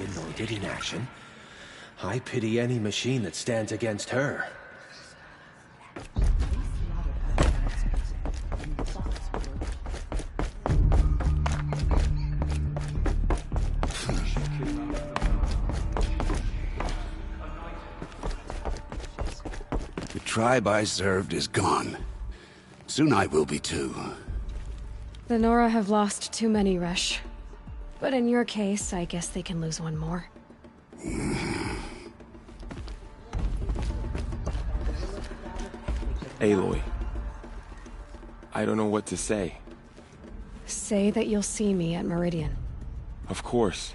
anointed in action. I pity any machine that stands against her. The tribe I served is gone. Soon I will be too. The Nora have lost too many, Resh. But in your case, I guess they can lose one more. Aloy. I don't know what to say. Say that you'll see me at Meridian. Of course.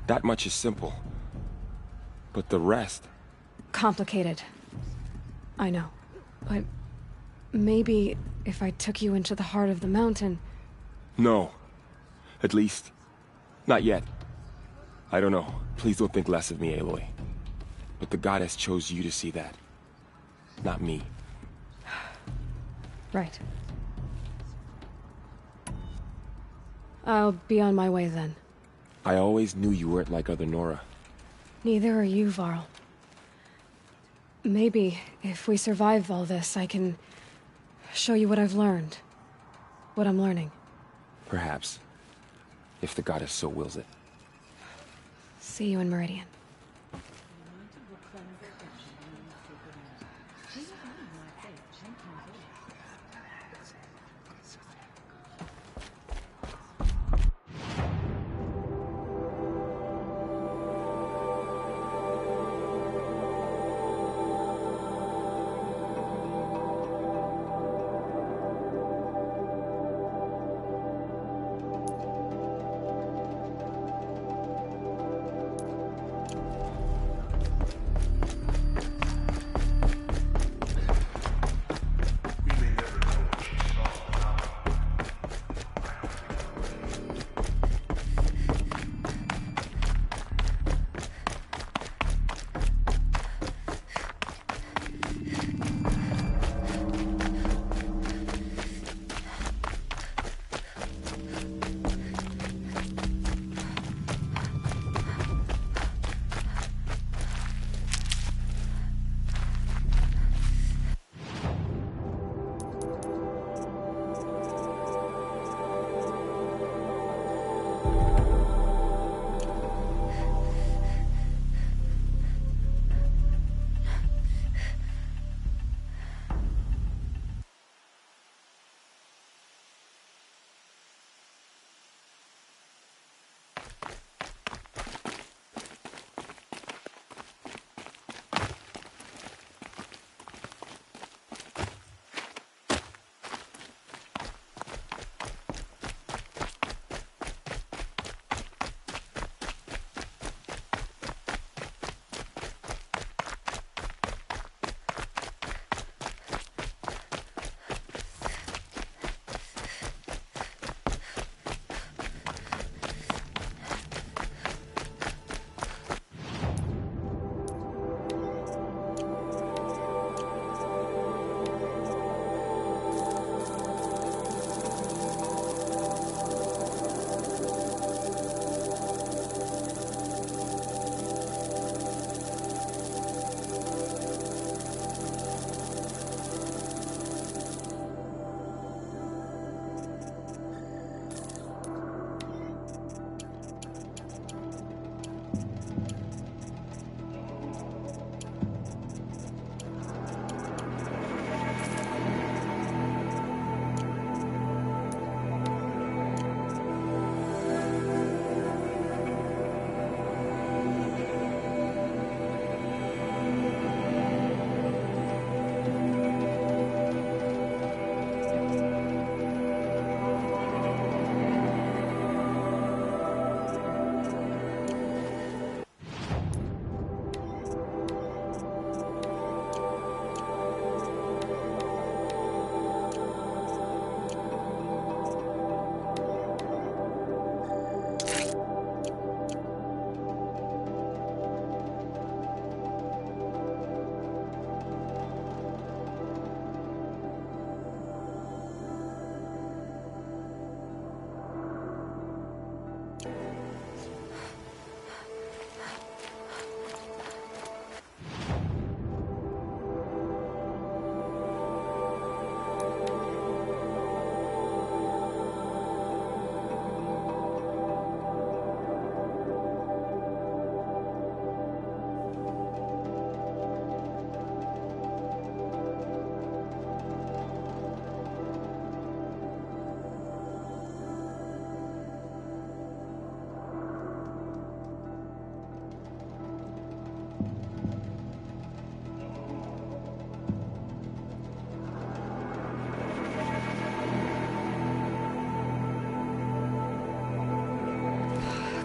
That much is simple. But the rest... Complicated. I know. But maybe if I took you into the heart of the mountain... No. At least, not yet. I don't know. Please don't think less of me, Aloy. But the goddess chose you to see that. Not me. Right. I'll be on my way then. I always knew you weren't like other Nora. Neither are you, Varl. Maybe, if we survive all this, I can show you what I've learned. What I'm learning. Perhaps. If the goddess so wills it. See you in Meridian.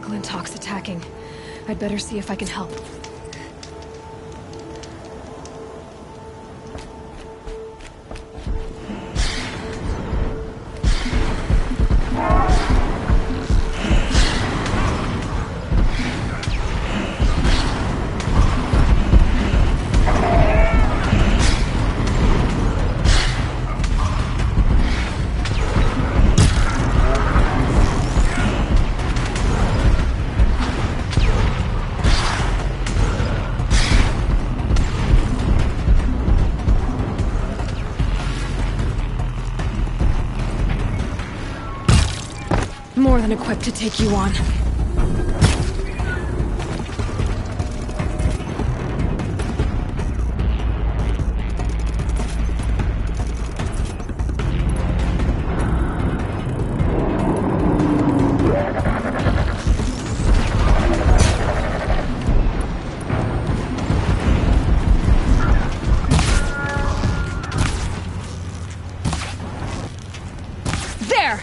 Glintock's attacking. I'd better see if I can help. More than equipped to take you on. There!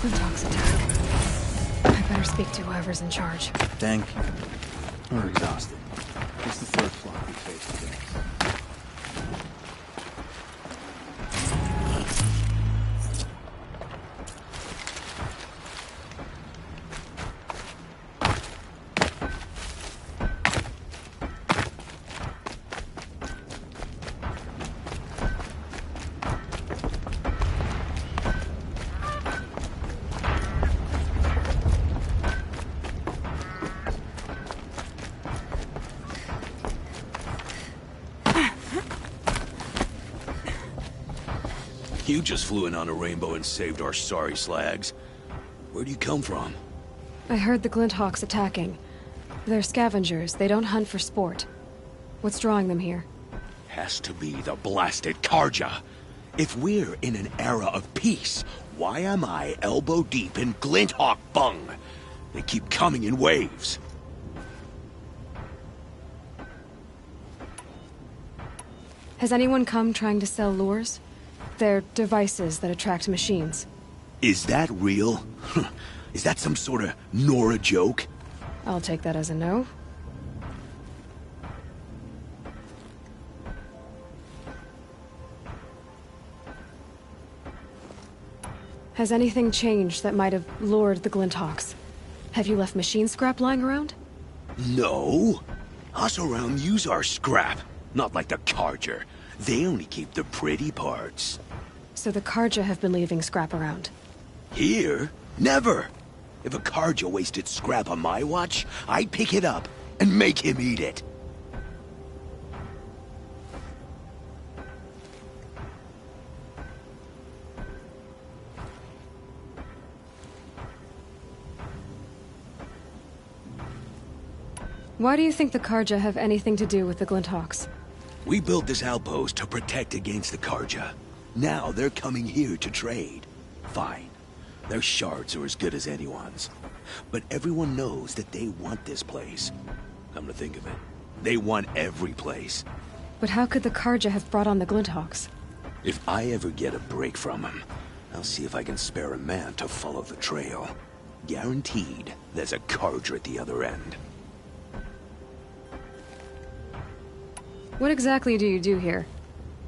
Glinthawk's attack. I better speak to whoever's in charge. Thank you. We're exhausted. It's the third flock we faced today. You just flew in on a rainbow and saved our sorry slags. Where do you come from? I heard the Glinthawks attacking. They're scavengers. They don't hunt for sport. What's drawing them here? Has to be the blasted Karja. If we're in an era of peace, why am I elbow deep in Glinthawk bung? They keep coming in waves. Has anyone come trying to sell lures? They're devices that attract machines. Is that real? Is that some sort of Nora joke? I'll take that as a no. Has anything changed that might have lured the Glinthawks? Have you left machine scrap lying around? No. Us around use our scrap. Not like the Karja. They only keep the pretty parts. So the Karja have been leaving scrap around. Here? Never! If a Karja wasted scrap on my watch, I'd pick it up and make him eat it. Why do you think the Karja have anything to do with the Glinthawks? We built this outpost to protect against the Karja. Now they're coming here to trade. Fine. Their shards are as good as anyone's. But everyone knows that they want this place. Come to think of it, they want every place. But how could the Karja have brought on the Glinthawks? If I ever get a break from them, I'll see if I can spare a man to follow the trail. Guaranteed, there's a Karja at the other end. What exactly do you do here?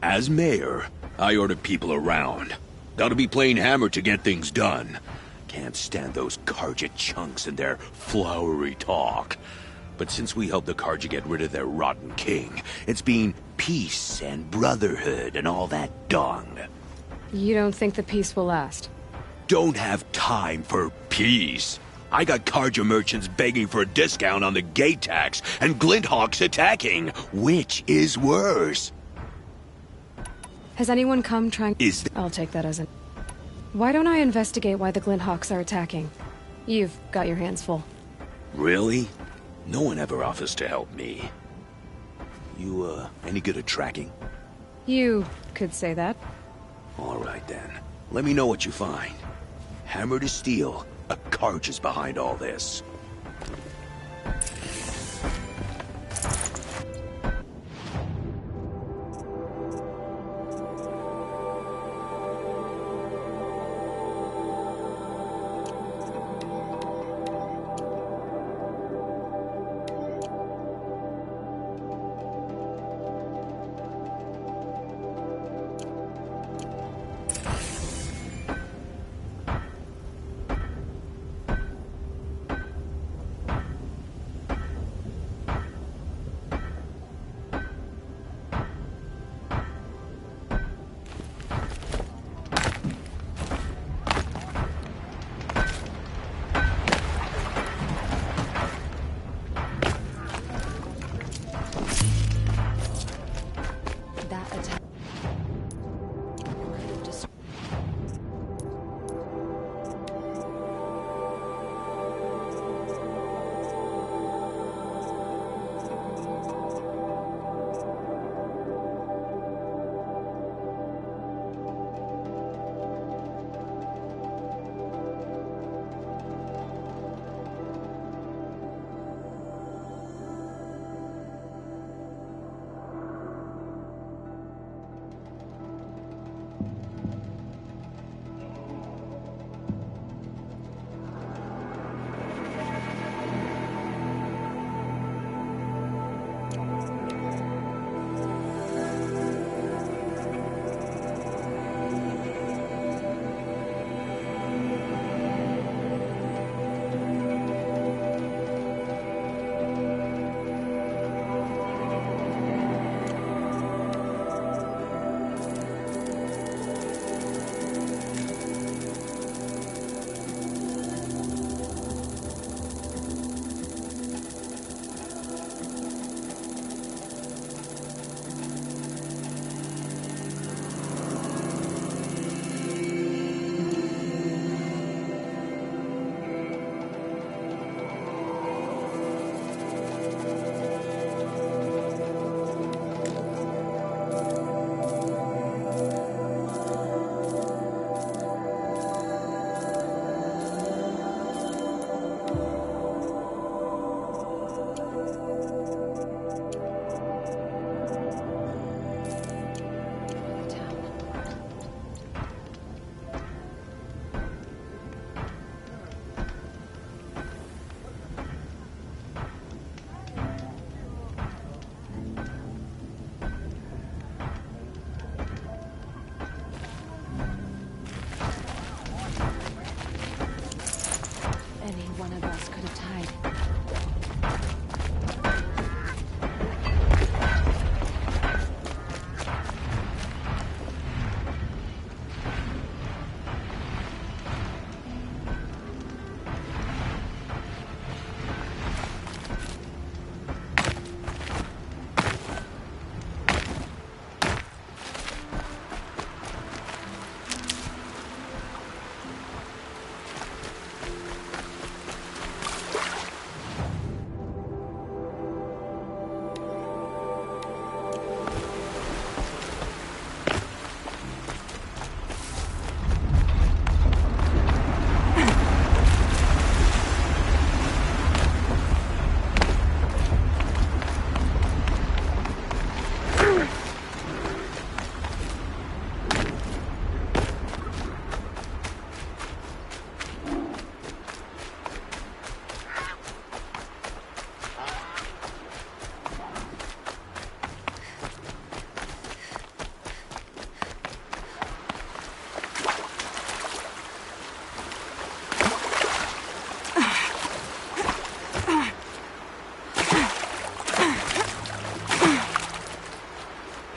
As mayor, I order people around. Gotta be playing hammer to get things done. Can't stand those Karja chunks and their flowery talk. But since we helped the Karja get rid of their rotten king, it's been peace and brotherhood and all that dung. You don't think the peace will last? Don't have time for peace. I got Karja merchants begging for a discount on the gate tax, and Glinthawks attacking. Which is worse? Has anyone come trying... Is I'll take that as a... Why don't I investigate why the Glinthawks are attacking? You've got your hands full. Really? No one ever offers to help me. You, any good at tracking? You could say that. All right, then. Let me know what you find. Hammer to steel, a Karja's behind all this.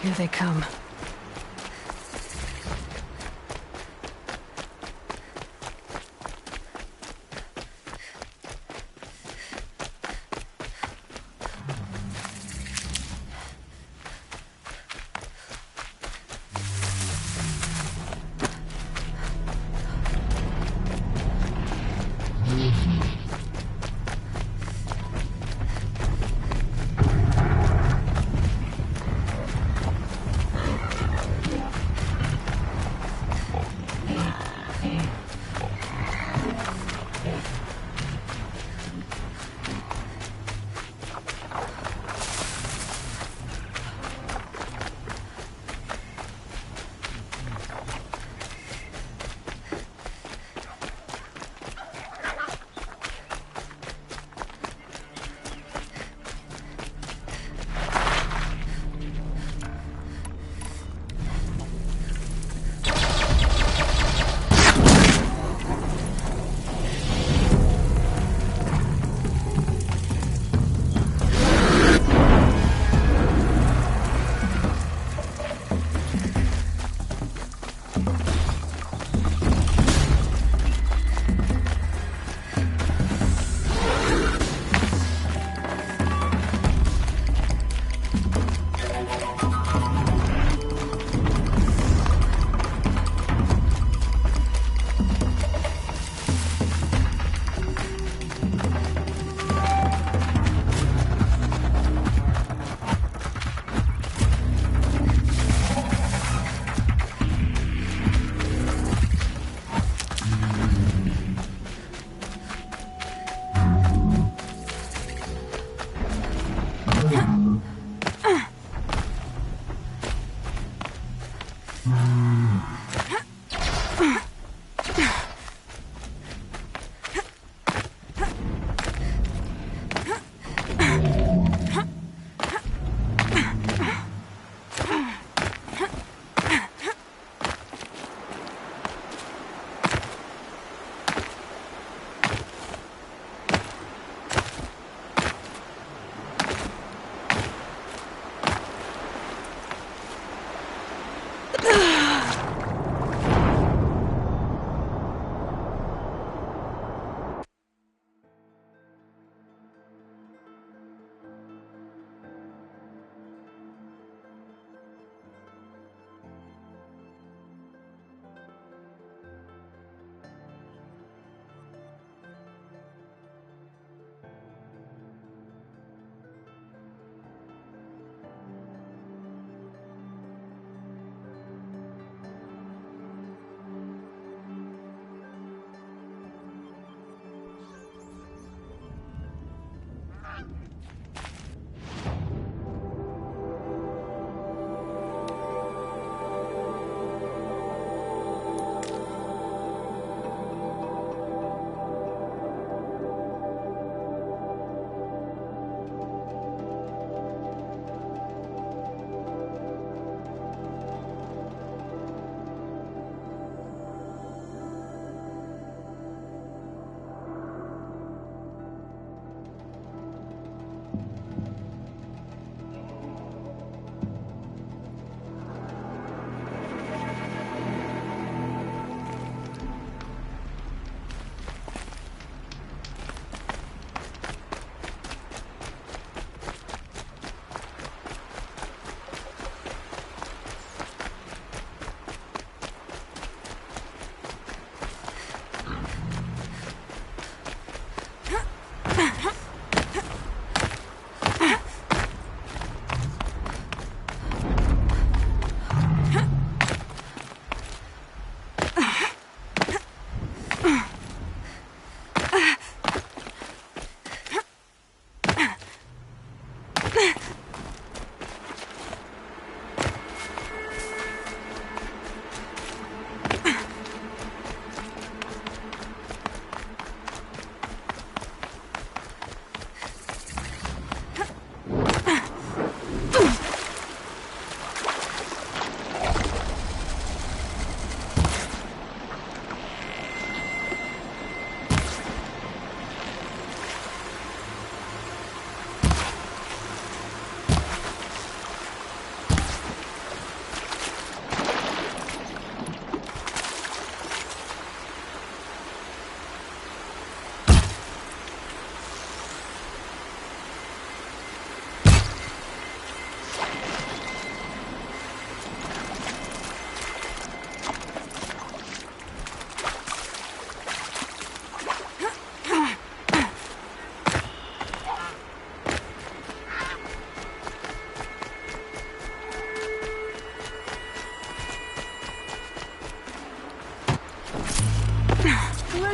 Here they come.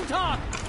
and talk!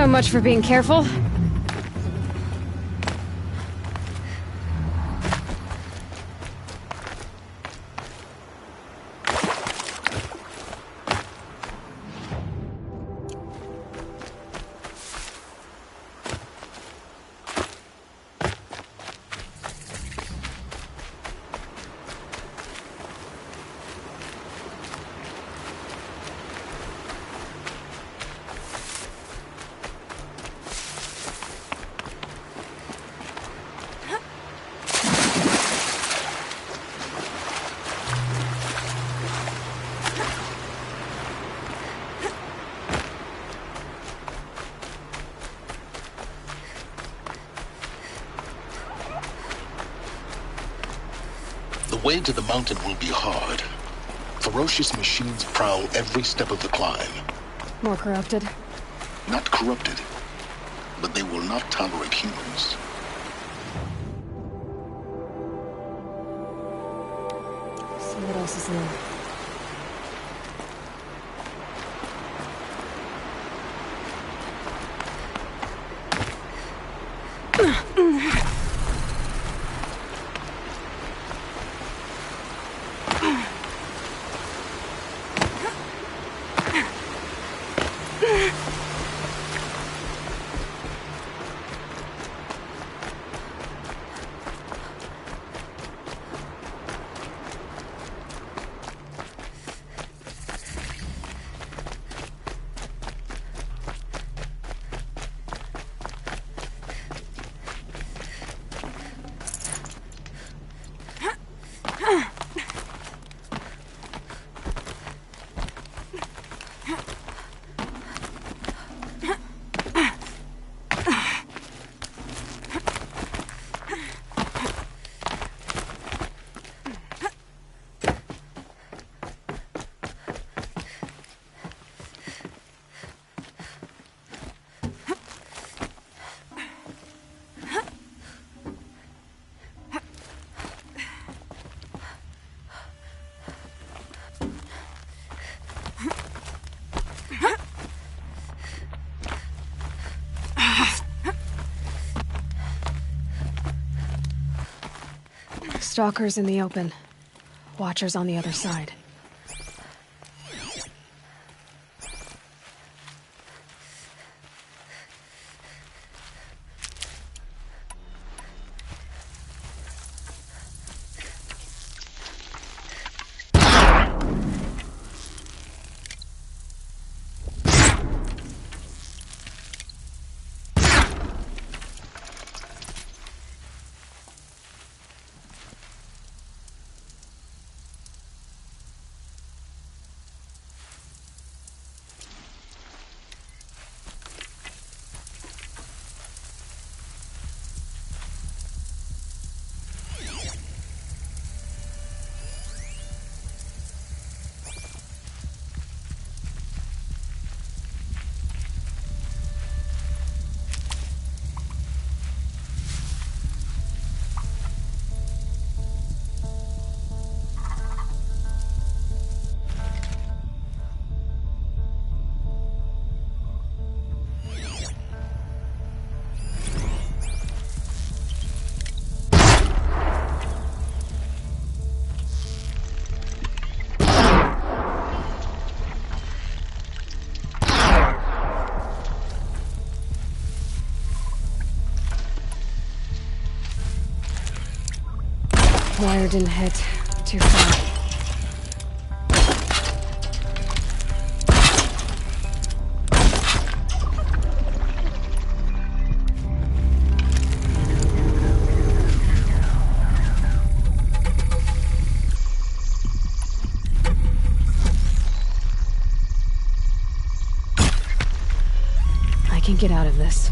So much for being careful. The way to the mountain will be hard. Ferocious machines prowl every step of the climb. More corrupted. Not corrupted, but they will not tolerate humans. So what else is new? Stalkers in the open. Watchers on the other side. Wire didn't hit too far. I can get out of this.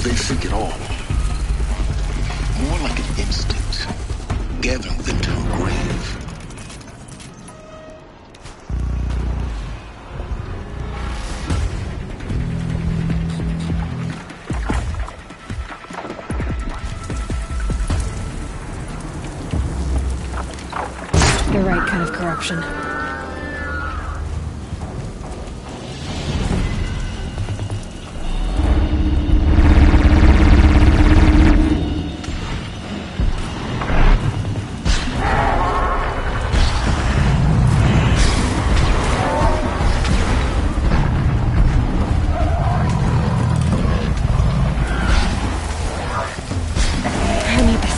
they seek it all. More like an instinct, gathering them to a grave. The right kind of corruption. I need this.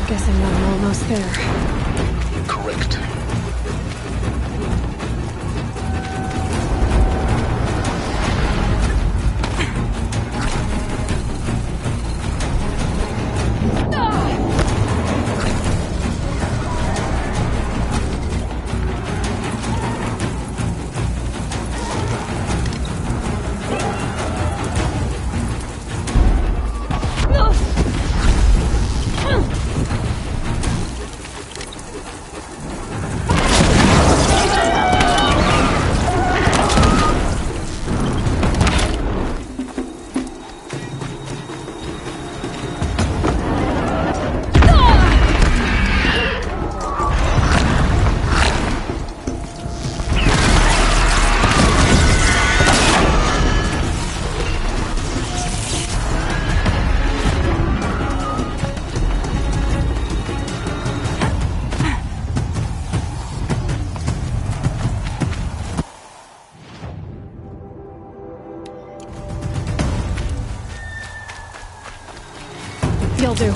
Guessing I'm almost there. Correct. You'll do.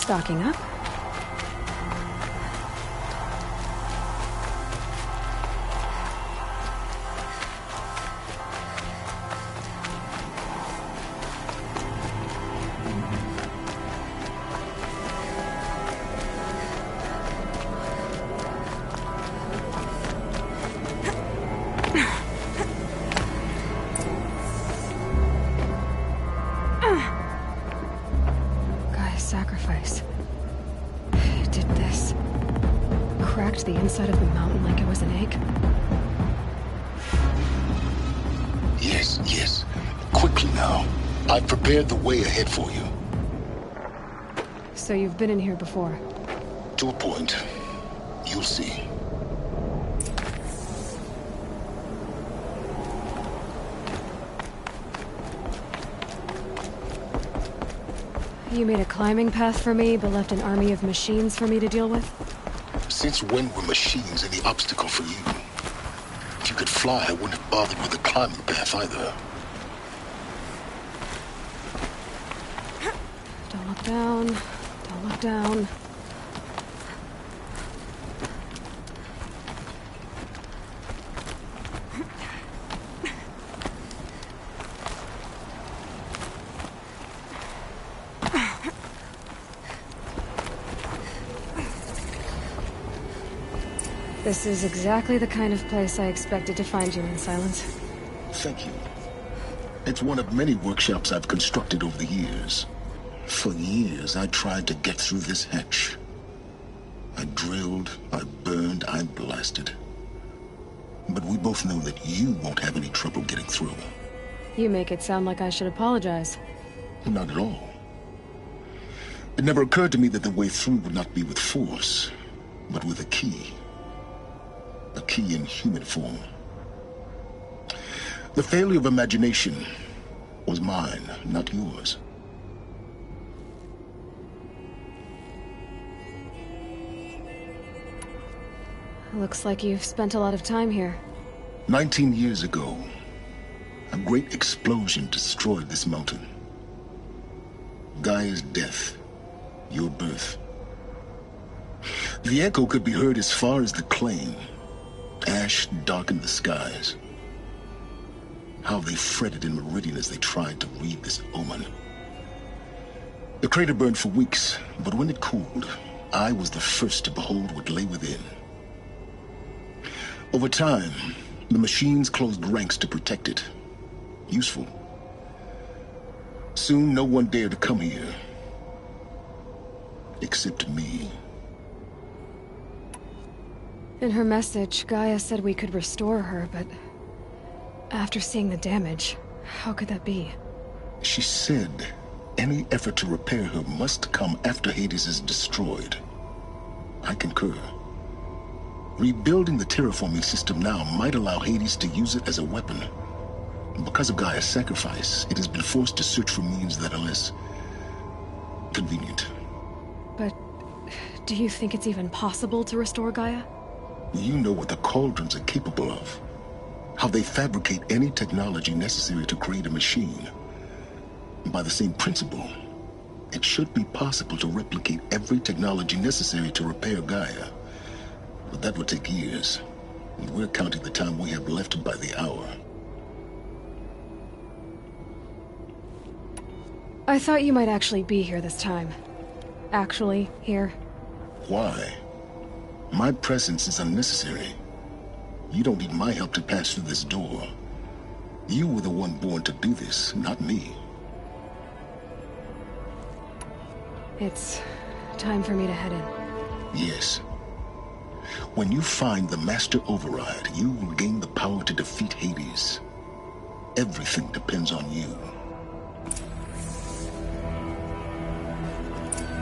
Stocking up. Sacrifice. He did this. Cracked the inside of the mountain like it was an egg. Yes, yes. Quickly now. I've prepared the way ahead for you. So you've been in here before? To a point. You'll see. You made a climbing path for me, but left an army of machines for me to deal with? Since when were machines any obstacle for you? If you could fly, I wouldn't have bothered with the climbing path either. Don't look down. Don't look down. This is exactly the kind of place I expected to find you in, Silence. Thank you. It's one of many workshops I've constructed over the years. For years, I tried to get through this hatch. I drilled, I burned, I blasted. But we both know that you won't have any trouble getting through. You make it sound like I should apologize. Not at all. It never occurred to me that the way through would not be with force, but with a key. A key in human form. The failure of imagination was mine, not yours. Looks like you've spent a lot of time here. 19 years ago, a great explosion destroyed this mountain. Gaia's death, your birth. The echo could be heard as far as the claim. Ash darkened the skies. How they fretted in Meridian as they tried to read this omen. The crater burned for weeks, but when it cooled, I was the first to behold what lay within. Over time, the machines closed ranks to protect it. Useful. Soon, no one dared to come here. Except me. In her message, Gaia said we could restore her, but after seeing the damage, how could that be? She said any effort to repair her must come after Hades is destroyed. I concur. Rebuilding the terraforming system now might allow Hades to use it as a weapon. Because of Gaia's sacrifice, it has been forced to search for means that are less convenient. But do you think it's even possible to restore Gaia? You know what the Cauldrons are capable of. How they fabricate any technology necessary to create a machine. By the same principle, it should be possible to replicate every technology necessary to repair Gaia. But that would take years. And we're counting the time we have left by the hour. I thought you might actually be here this time. Actually, here. Why? My presence is unnecessary. You don't need my help to pass through this door. You were the one born to do this, not me. It's time for me to head in. Yes. When you find the Master Override, you will gain the power to defeat Hades. Everything depends on you.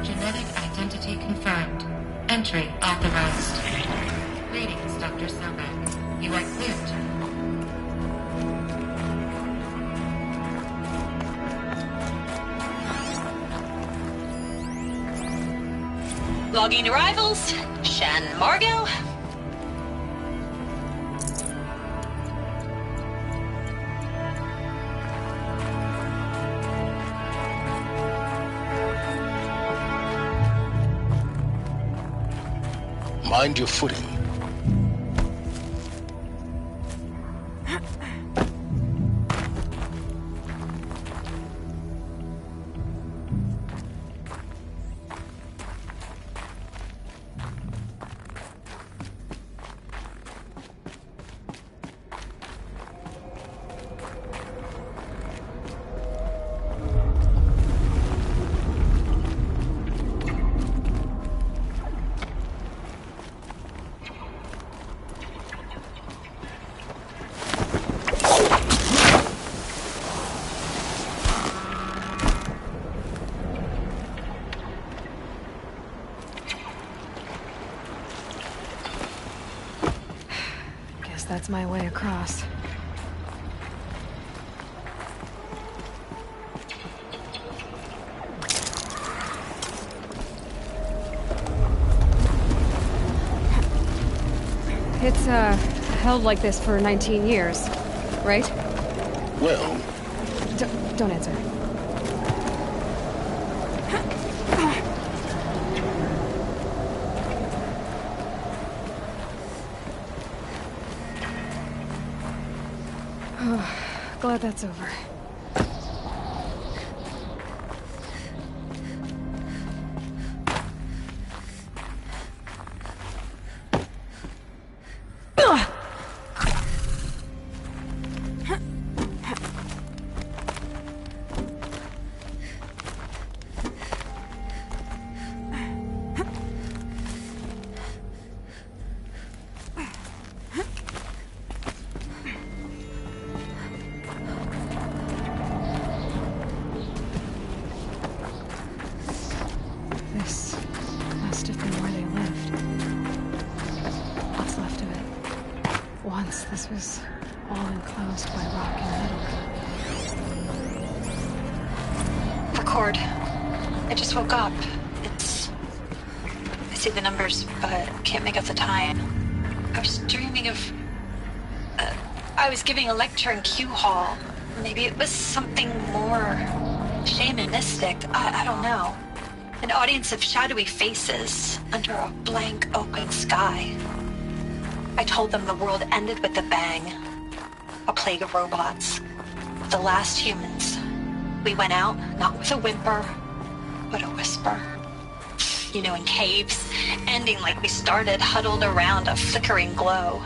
Genetic identity confirmed. Entry authorized. Greetings, Dr. Sobek. You are cleared. Logging arrivals. Shan Margot. Mind your footing. That's my way across. It's, held like this for 19 years, right? Well... Don't answer. Glad that's over. This was all enclosed by rock and metal. Record. I just woke up. I see the numbers, but can't make out the time. I was dreaming of... I was giving a lecture in Q Hall. Maybe it was something more shamanistic. I don't know. An audience of shadowy faces under a blank open sky. I told them the world ended with a bang. A plague of robots. The last humans. We went out, not with a whimper, but a whisper. You know, in caves, ending like we started, huddled around a flickering glow.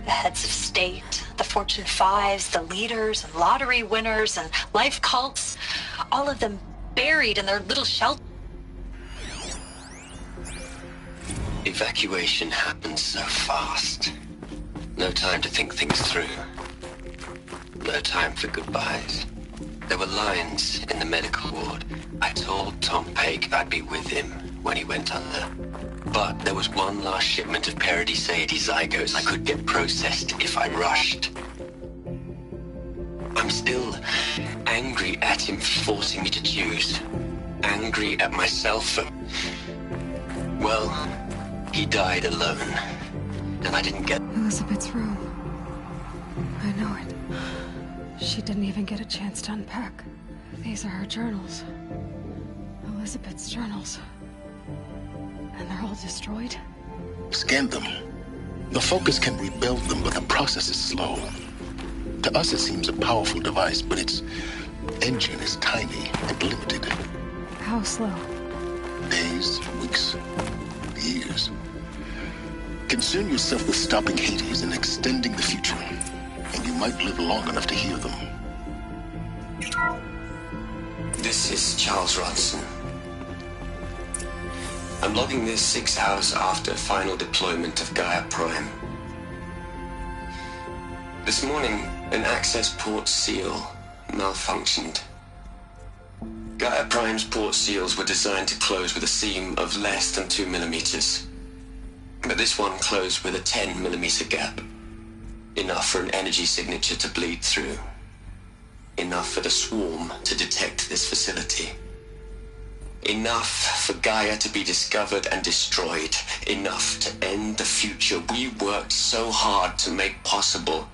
The heads of state, the Fortune 5s, the leaders and lottery winners and life cults, all of them buried in their little shelters. Evacuation happened so fast. No time to think things through. No time for goodbyes. There were lines in the medical ward. I told Tom Paik I'd be with him when he went under. But there was one last shipment of Paradis-Sade zygotes I could get processed if I rushed. I'm still angry at him for forcing me to choose. Angry at myself for... well... he died alone, and I didn't get... Elizabeth's room. I know it. She didn't even get a chance to unpack. These are her journals. Elizabeth's journals. And they're all destroyed? Scan them. The Focus can rebuild them, but the process is slow. To us it seems a powerful device, but its engine is tiny and limited. How slow? Days, weeks, years. Concern yourself with stopping Hades and extending the future, and you might live long enough to hear them. This is Charles Rodson. I'm logging this 6 hours after final deployment of Gaia Prime. This morning, an access port seal malfunctioned. Gaia Prime's port seals were designed to close with a seam of less than 2 millimeters. But this one closed with a 10 millimeter gap. Enough for an energy signature to bleed through. Enough for the swarm to detect this facility. Enough for Gaia to be discovered and destroyed. Enough to end the future we worked so hard to make possible.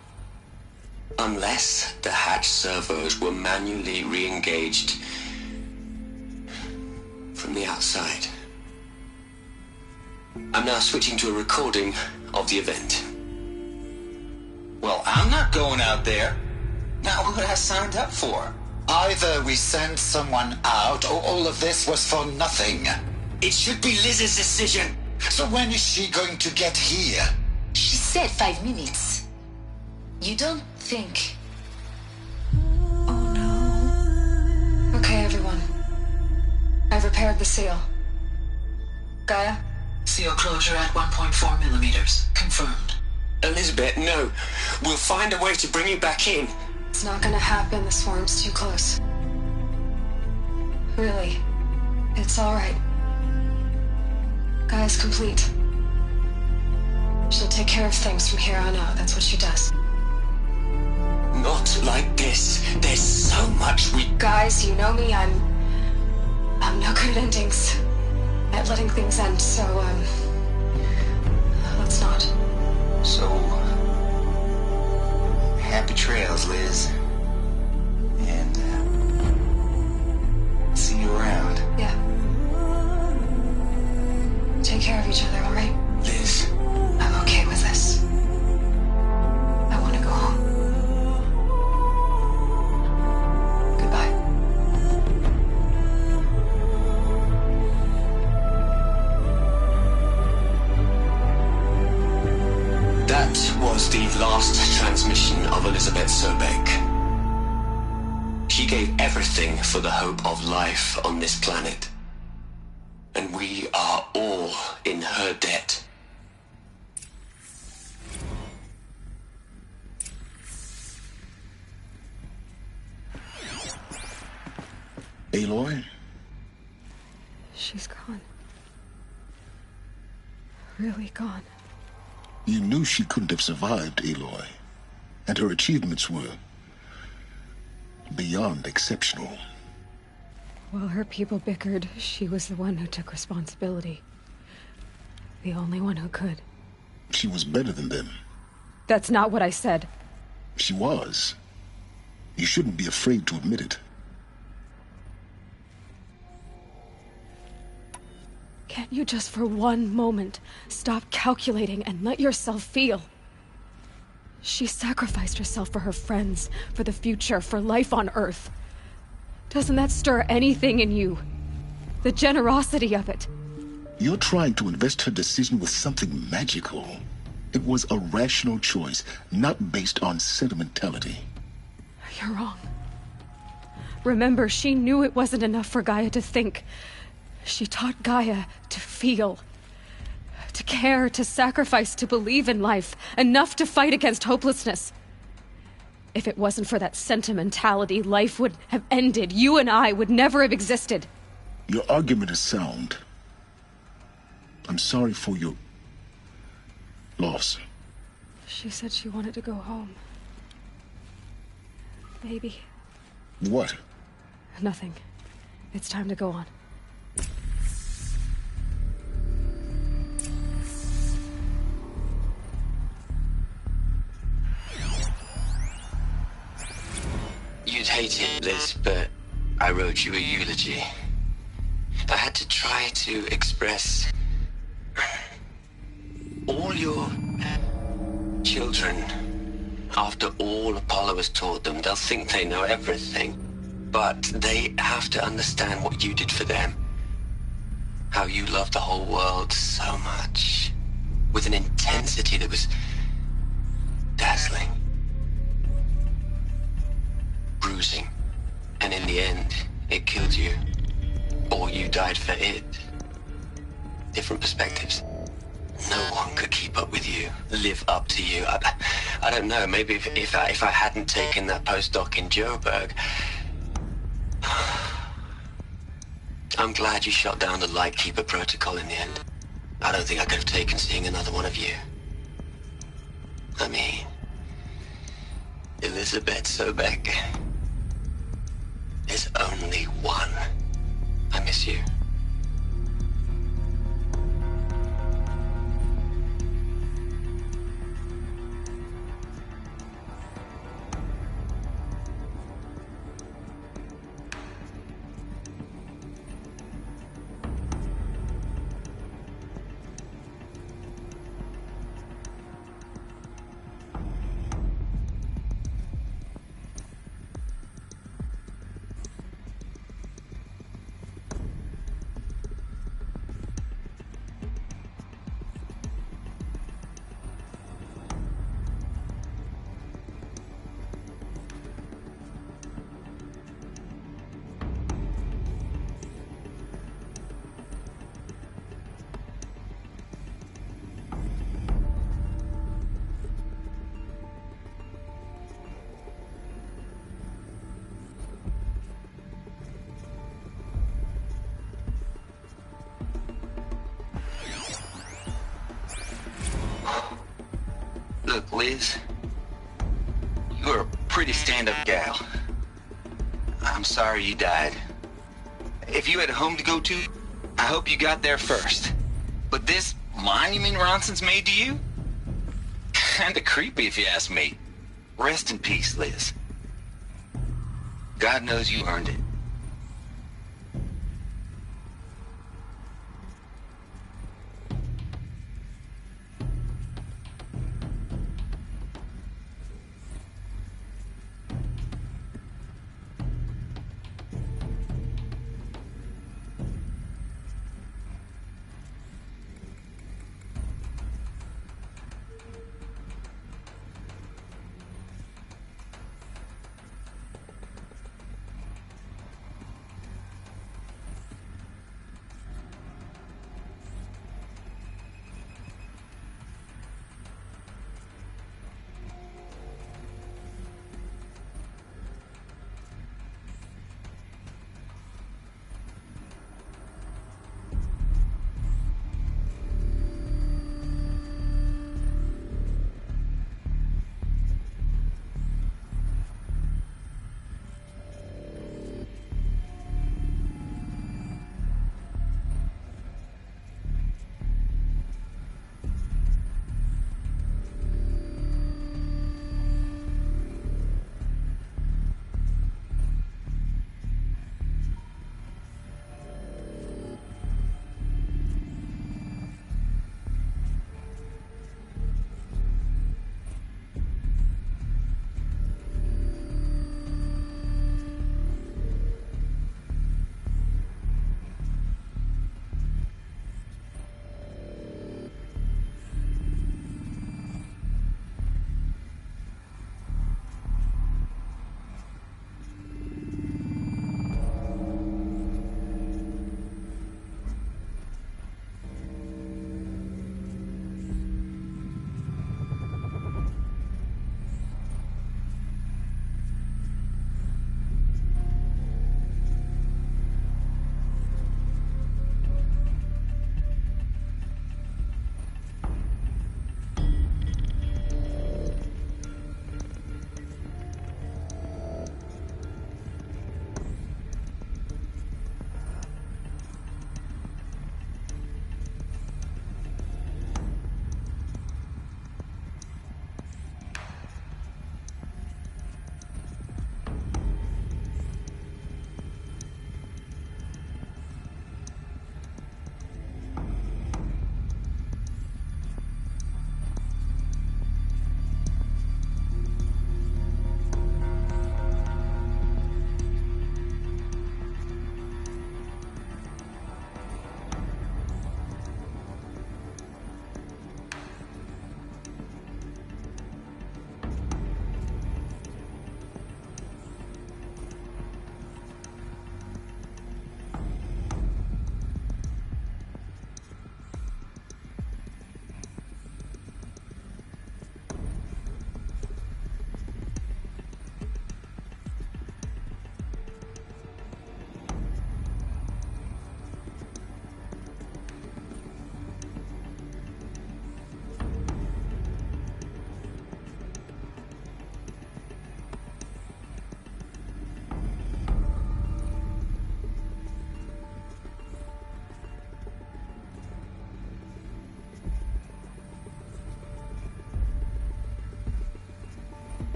Unless the hatch servos were manually re-engaged from the outside. I'm I'm now switching to a recording of the event. Well, I'm not going out there. Not what I signed up for. Either we send someone out, or all of this was for nothing. It should be Liz's decision. So when is she going to get here? She said 5 minutes. You don't think... Oh no. Okay, everyone. I've repaired the seal. Gaia? Seal closure at 1.4 millimeters. Confirmed. Elizabeth, no. We'll find a way to bring you back in. It's not gonna happen. The swarm's too close. Really. It's alright. Gaia's complete. She'll take care of things from here on out. That's what she does. Not like this. There's so much we... Guys, you know me. I'm no good at endings. At letting things end, so, let's not. So... happy trails, Liz. And, see you around. Yeah. Take care of each other, alright? Liz. I'm okay with this. I want to go home. Goodbye. That was the last transmission of Elizabeth Sobek. She gave everything for the hope of life on this planet. And we are all in her debt. Aloy? She's gone. Really gone. You knew she couldn't have survived, Aloy. And her achievements were... beyond exceptional. While her people bickered, she was the one who took responsibility. The only one who could. She was better than them. That's not what I said. She was. You shouldn't be afraid to admit it. Can't you just for one moment stop calculating and let yourself feel? She sacrificed herself for her friends, for the future, for life on Earth. Doesn't that stir anything in you? The generosity of it. You're trying to invest her decision with something magical. It was a rational choice, not based on sentimentality. You're wrong. Remember, she knew it wasn't enough for Gaia to think. She taught Gaia to feel. To care, to sacrifice, to believe in life. Enough to fight against hopelessness. If it wasn't for that sentimentality, life would have ended. You and I would never have existed. Your argument is sound. I'm sorry for your... loss. She said she wanted to go home. Maybe. What? Nothing. It's time to go on. You'd hate it, Liz, but I wrote you a eulogy. I had to try to express all your children. After all Apollo has taught them, they'll think they know everything. But they have to understand what you did for them. How you loved the whole world so much. With an intensity that was dazzling. Bruising. And in the end, it killed you. Or you died for it. Different perspectives. No one could keep up with you, live up to you. I don't know, maybe if I hadn't taken that postdoc in Joburg. I'm glad you shot down the Lightkeeper protocol in the end. I don't think I could have taken seeing another one of you. I mean, Elizabeth Sobek. There's only one. I miss you. Look, Liz, you're a pretty stand-up gal. I'm sorry you died. If you had a home to go to, I hope you got there first. But this monument Ronson's made to you? Kinda creepy if you ask me. Rest in peace, Liz. God knows you earned it.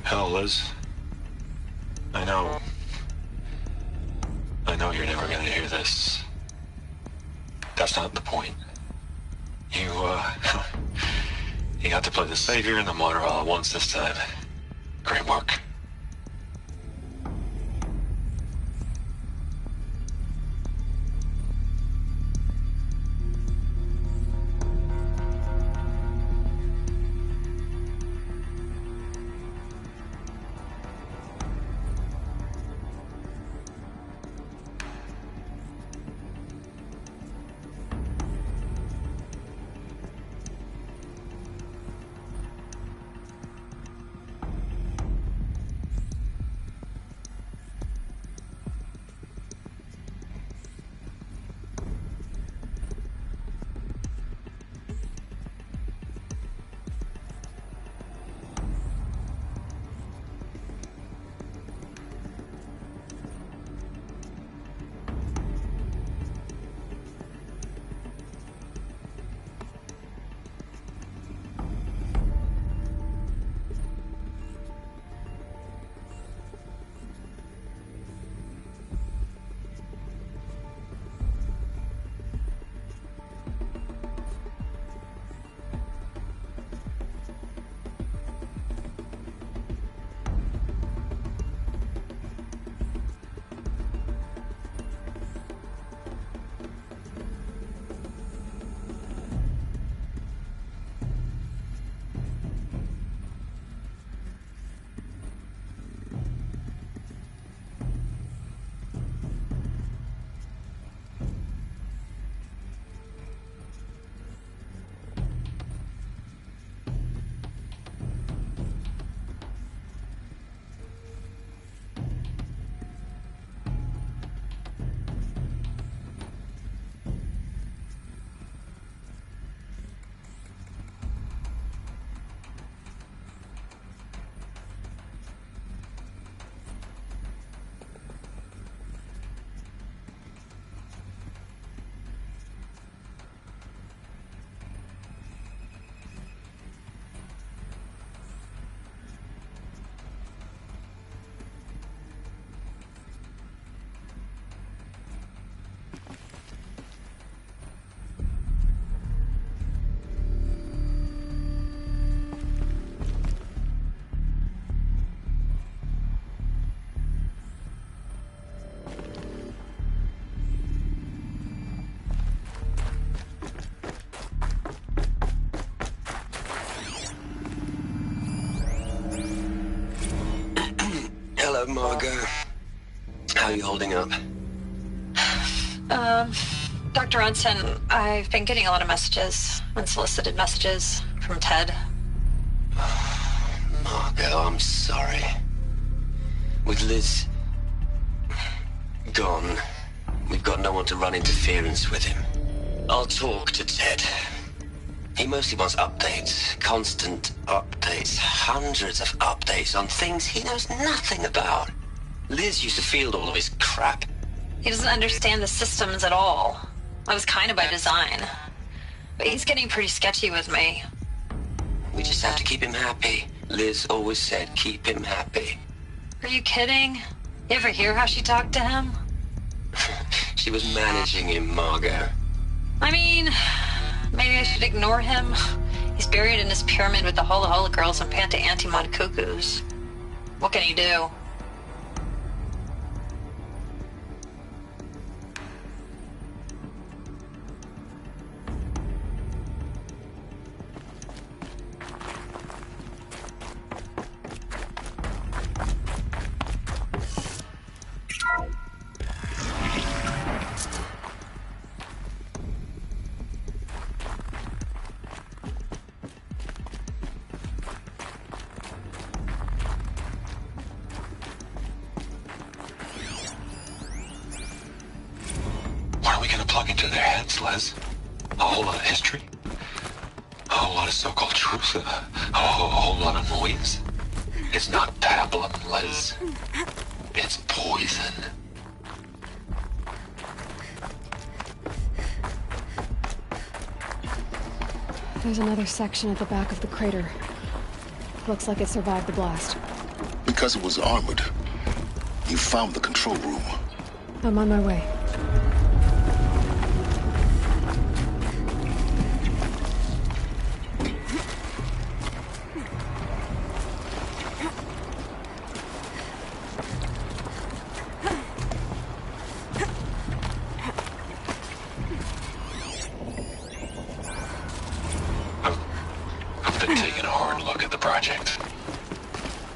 Hell, Liz. I know you're never gonna hear this. That's not the point. You got to play the savior and the martyr all at once this time. Great work. Hello, Margot. How are you holding up? Dr. Ronson, I've been getting a lot of messages, unsolicited messages from Ted. Margot, I'm sorry. With Liz gone, we've got no one to run interference with him. I'll talk to Ted. He mostly wants updates, constant updates, hundreds of updates on things he knows nothing about. Liz used to field all of his crap. He doesn't understand the systems at all. That was kind of by design. But he's getting pretty sketchy with me. We just have to keep him happy. Liz always said keep him happy. Are you kidding? You ever hear how she talked to him? She was managing him, Margot. I mean, maybe I should ignore him. He's buried in his pyramid with the Hola Hola girls and Panta Antimon cuckoos. What can he do? Les. A whole lot of history. A whole lot of so-called truth. A whole lot of noise. It's not pablum, Les. It's poison. There's another section at the back of the crater. Looks like it survived the blast. because it was armored. You found the control room. I'm on my way. I've been taking a hard look at the project.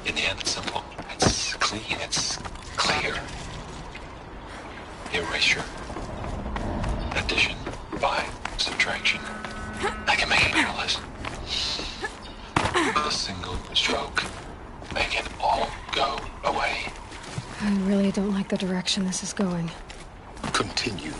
In the end, it's simple. It's clean. It's clear. Erasure. Addition. By subtraction. I can make it peerless. With a single stroke. Make it all go away. I really don't like the direction this is going. Continue.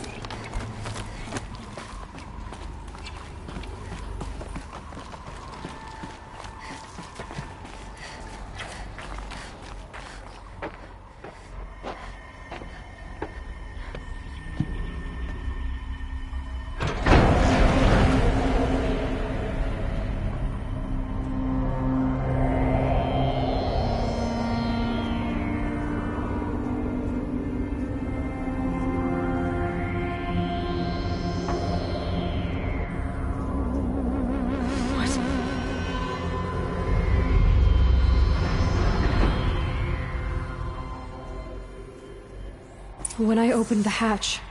When I opened the hatch,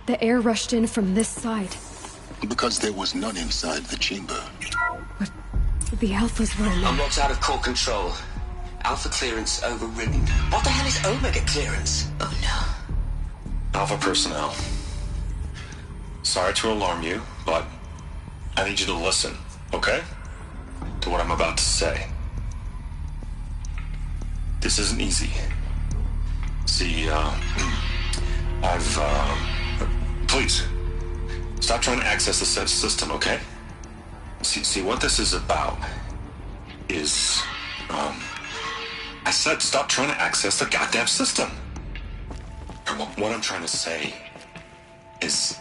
the air rushed in from this side. Because there was none inside the chamber. But the Alphas were in there. I'm locked out of core control. Alpha clearance overridden. What the hell is Omega clearance? Oh no. Alpha personnel. Sorry to alarm you, but I need you to listen, okay? To what I'm about to say. This isn't easy. See, please, stop trying to access the system, okay? See, what this is about is, I said stop trying to access the goddamn system. What I'm trying to say is,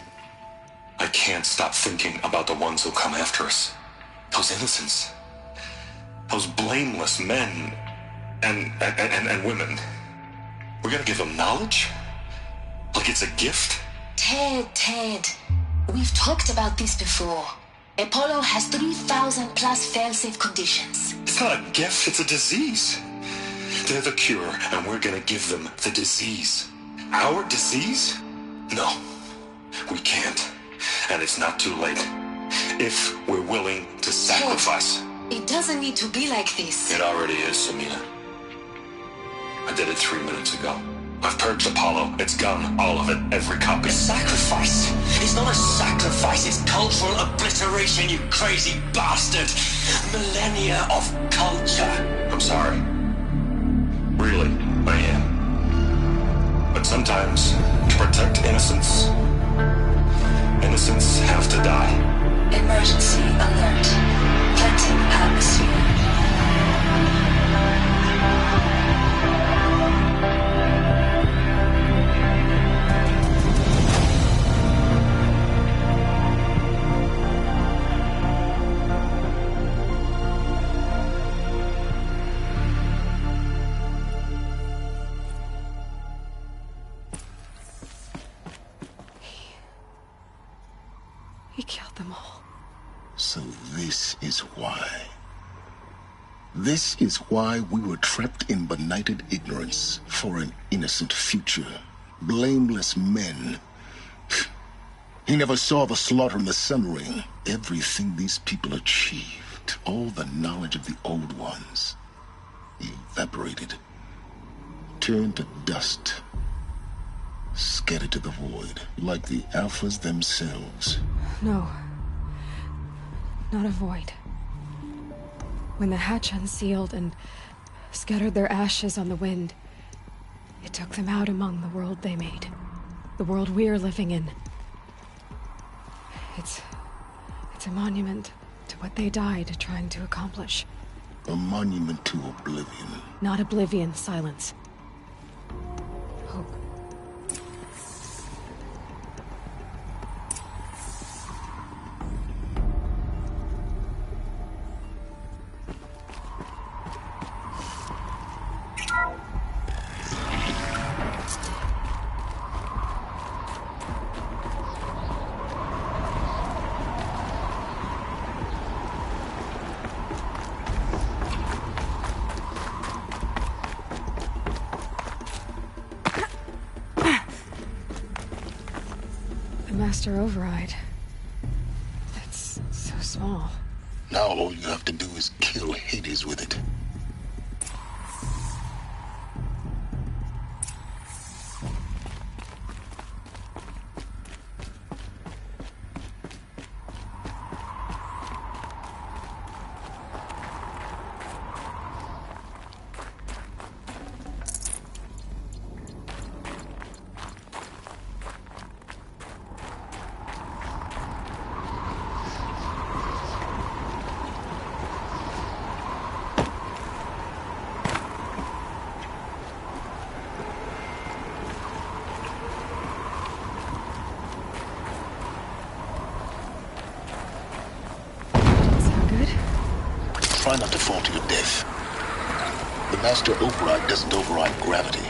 I can't stop thinking about the ones who'll come after us. Those innocents. Those blameless men and women. We're gonna give them knowledge? Like it's a gift? Ted. We've talked about this before. Apollo has 3,000 plus fail-safe conditions. It's not a gift, it's a disease. They're the cure, and we're gonna give them the disease. Our disease? No, we can't. And it's not too late. If we're willing to sacrifice. Ted, it doesn't need to be like this. It already is, Samina. I did it 3 minutes ago. I've purged Apollo. It's gone. All of it. Every copy. A sacrifice? It's not a sacrifice. It's cultural obliteration, you crazy bastard. Millennia of culture. I'm sorry. Really, I am. But sometimes, to protect innocence, innocents have to die. Emergency alert. Planting atmosphere. He killed them all. So this is why. This is why we were trapped in benighted ignorance for an innocent future. Blameless men. He never saw the slaughter in the Sun Ring. Everything these people achieved, all the knowledge of the old ones, evaporated, turned to dust, scattered to the void, like the Alphas themselves. No. Not a void. When the hatch unsealed and scattered their ashes on the wind, it took them out among the world they made. The world we're living in. It's a monument to what they died trying to accomplish. A monument to oblivion. Not oblivion, silence. Hope. Master Override. It's so small. Now all you have to do is kill Hades with it. Try not to fall to your death. The Master Override doesn't override gravity.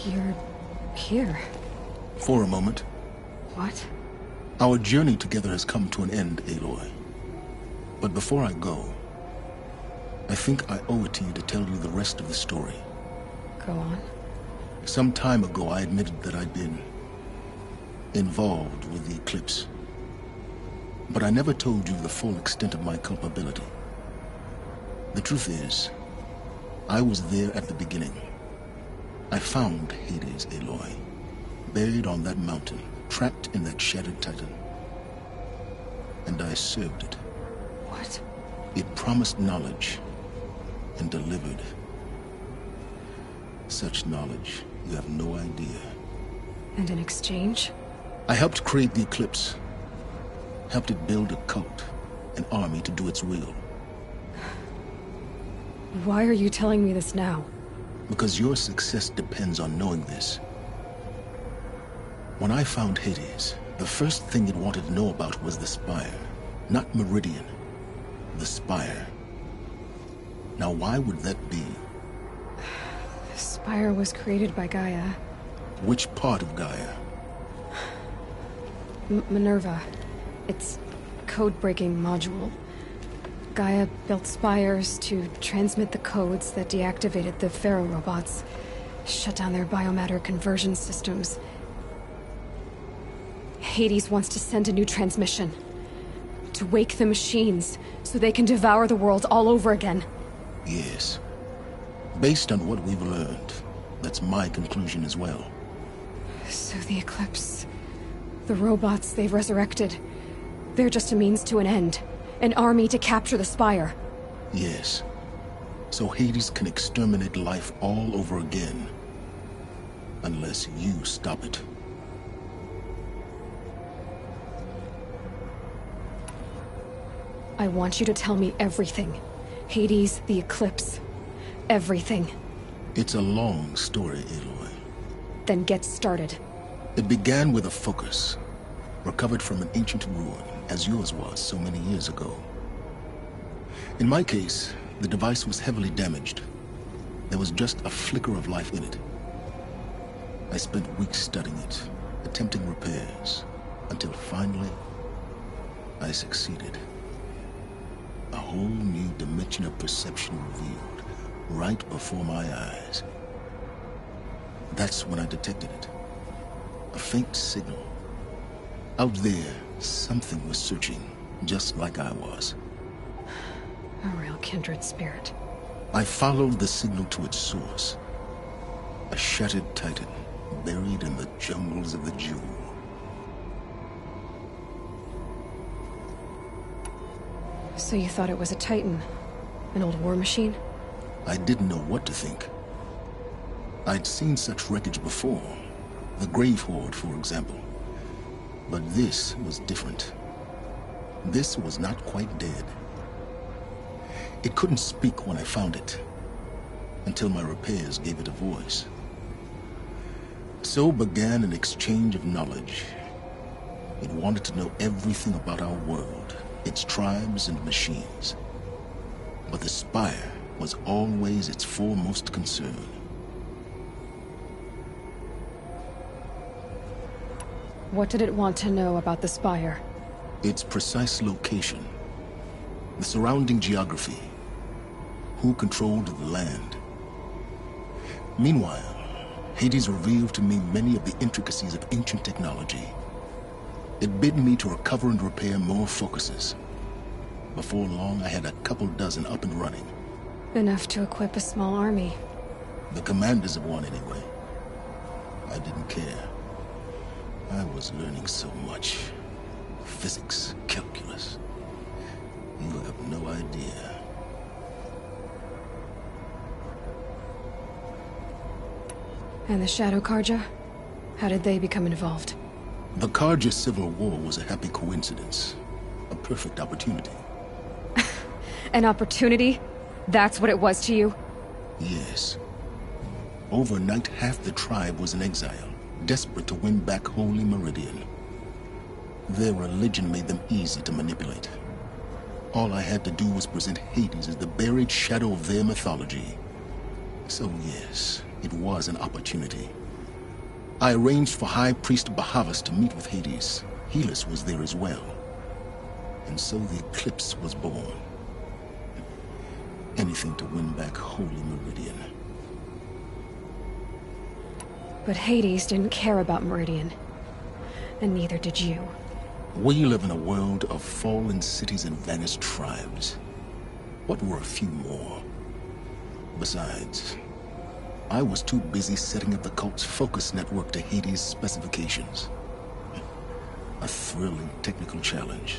You're here. For a moment. What? Our journey together has come to an end, Aloy. But before I go, I think I owe it to you to tell you the rest of the story. Go on. Some time ago, I admitted that I'd been involved with the Eclipse. But I never told you the full extent of my culpability. The truth is, I was there at the beginning. I found Hades, Aloy, buried on that mountain, trapped in that shattered titan. And I served it. What? It promised knowledge and delivered. Such knowledge, you have no idea. And in exchange? I helped create the Eclipse. Helped it build a cult, an army to do its will. Why are you telling me this now? Because your success depends on knowing this. When I found Hades, the first thing it wanted to know about was the Spire. Not Meridian. The Spire. Now why would that be? The Spire was created by Gaia. Which part of Gaia? Minerva. Its code-breaking module. Gaia built spires to transmit the codes that deactivated the Pharaoh robots, shut down their biomatter conversion systems. Hades wants to send a new transmission. To wake the machines, so they can devour the world all over again. Yes. Based on what we've learned, that's my conclusion as well. So the Eclipse... the robots they've resurrected... they're just a means to an end. An army to capture the Spire. Yes. So Hades can exterminate life all over again. Unless you stop it. I want you to tell me everything. Hades, the Eclipse. Everything. It's a long story, Aloy. Then get started. It began with a focus. Recovered from an ancient ruin, as yours was so many years ago. In my case, the device was heavily damaged. There was just a flicker of life in it. I spent weeks studying it, attempting repairs, until finally, I succeeded. A whole new dimension of perception revealed, right before my eyes. That's when I detected it. A faint signal. Out there, something was searching, just like I was. A real kindred spirit. I followed the signal to its source. A shattered titan, buried in the jungles of the Jewel. So you thought it was a titan? An old war machine? I didn't know what to think. I'd seen such wreckage before. The Grave Horde, for example. But this was different. This was not quite dead. It couldn't speak when I found it, until my repairs gave it a voice. So began an exchange of knowledge. It wanted to know everything about our world, its tribes and machines. But the Spire was always its foremost concern. What did it want to know about the Spire? Its precise location, the surrounding geography, who controlled the land. Meanwhile, Hades revealed to me many of the intricacies of ancient technology. It bid me to recover and repair more focuses. Before long, I had a couple dozen up and running. Enough to equip a small army. The commanders of one, anyway. I didn't care. I was learning so much. Physics, calculus. You have no idea. And the Shadow Carja? How did they become involved? The Carja Civil War was a happy coincidence. A perfect opportunity. An opportunity? That's what it was to you? Yes. Overnight, half the tribe was in exile, desperate to win back Holy Meridian. Their religion made them easy to manipulate. All I had to do was present Hades as the buried shadow of their mythology. So yes, it was an opportunity. I arranged for High Priest Bahavas to meet with Hades. Helis was there as well. And so the Eclipse was born. Anything to win back Holy Meridian. But Hades didn't care about Meridian. And neither did you. We live in a world of fallen cities and vanished tribes. What were a few more? Besides, I was too busy setting up the cult's focus network to Hades' specifications. A thrilling technical challenge,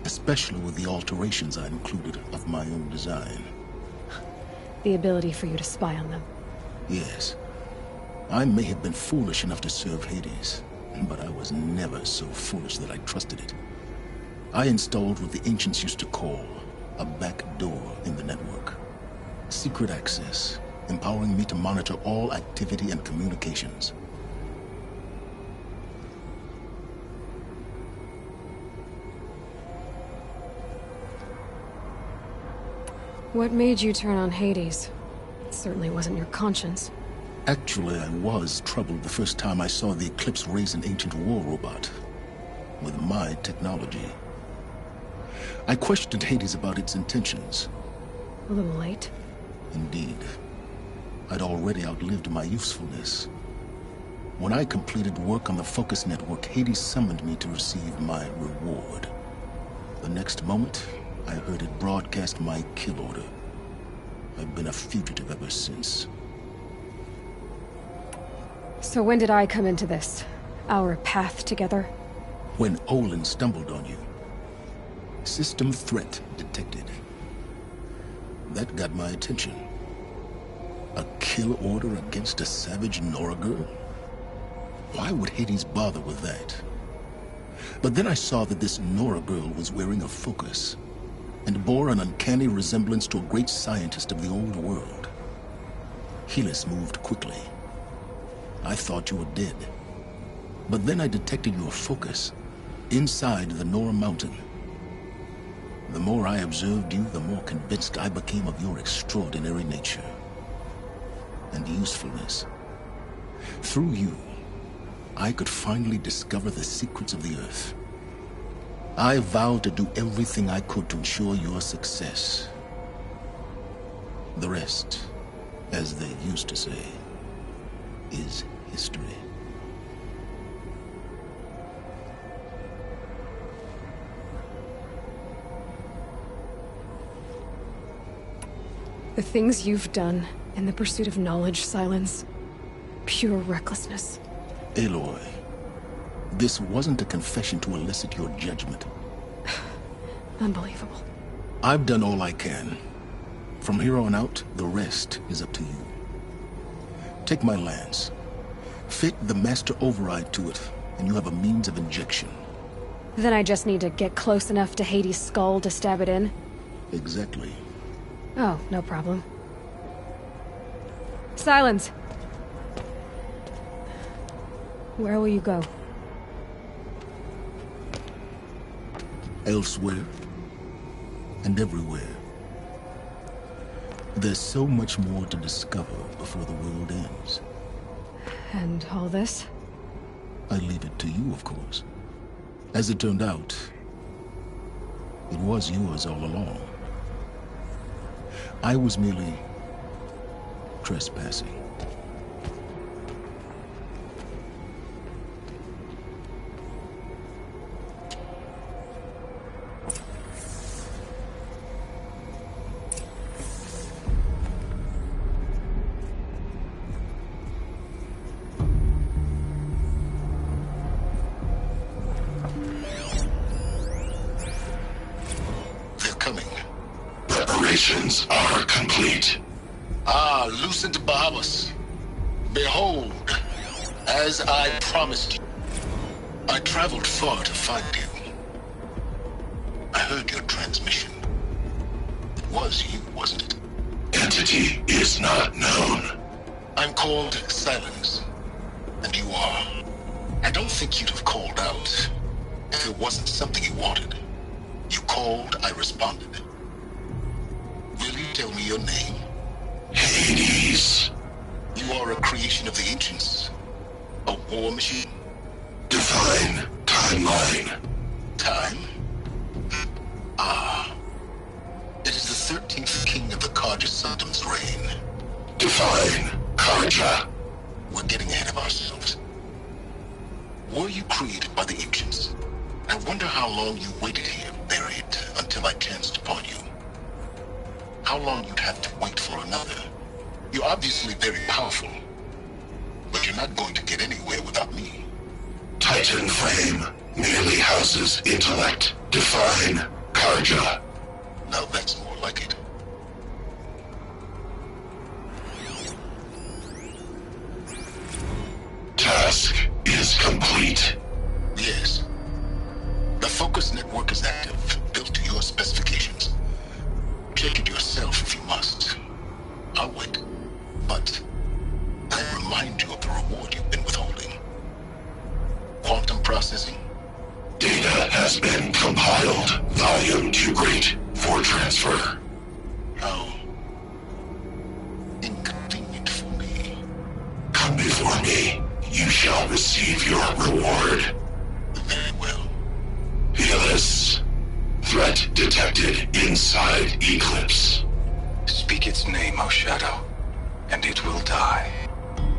especially with the alterations I included of my own design. The ability for you to spy on them. Yes. I may have been foolish enough to serve Hades, but I was never so foolish that I trusted it. I installed what the ancients used to call a back door in the network. Secret access, empowering me to monitor all activity and communications. What made you turn on Hades? It certainly wasn't your conscience. Actually, I was troubled the first time I saw the Eclipse raise an ancient war robot. With my technology. I questioned Hades about its intentions. A little late. Indeed. I'd already outlived my usefulness. When I completed work on the Focus Network, Hades summoned me to receive my reward. The next moment, I heard it broadcast my kill order. I've been a fugitive ever since. So when did I come into this? Our path together? When Olin stumbled on you. System threat detected. That got my attention. A kill order against a savage Nora girl? Why would Hades bother with that? But then I saw that this Nora girl was wearing a focus, and bore an uncanny resemblance to a great scientist of the old world. Helis moved quickly. I thought you were dead. But then I detected your focus inside the Nora Mountain. The more I observed you, the more convinced I became of your extraordinary nature and usefulness. Through you, I could finally discover the secrets of the Earth. I vowed to do everything I could to ensure your success. The rest, as they used to say, is history. The things you've done in the pursuit of knowledge, Silence. Pure recklessness. Aloy, this wasn't a confession to elicit your judgment. Unbelievable. I've done all I can. From here on out, the rest is up to you. Take my lance. Fit the master override to it, and you have a means of injection. Then I just need to get close enough to Hades' skull to stab it in? Exactly. Oh, no problem. Silence! Where will you go? Elsewhere. And everywhere. There's so much more to discover before the world ends. And all this? I leave it to you, of course. As it turned out, it was yours all along. I was merely trespassing. Preparations are complete. Ah, Lucent Bahamas. Behold, as I promised you, I traveled far to find you. I heard your transmission. It was you, wasn't it? Entity is not known. I'm called Silence, and you are. I don't think you'd have called out if it wasn't something you wanted. You called, I responded. Will you tell me your name? Hades. You are a creation of the ancients. A war machine? Define timeline. Time? Ah. It is the 13th king of the Carja Sanctum's reign. Define Carja. We're getting ahead of ourselves. Were you created by the ancients? I wonder how long you waited here, buried, until I chanced upon you. How long you'd have to wait for another. You're obviously very powerful, but you're not going to get anywhere without me. Titan Flame merely houses intellect. Define Carja. Now that's more like it. Task is complete. Yes. The focus network is active, built to your specifications. Check it yourself if you must. I'll wait. But I remind you of the reward you've been withholding. Quantum processing. Data has been compiled. Volume too great for transfer. How inconvenient for me. Come before me. You shall receive your reward. Very well. Helis. Threat detected inside Eclipse. Speak its name, O Shadow, and it will die.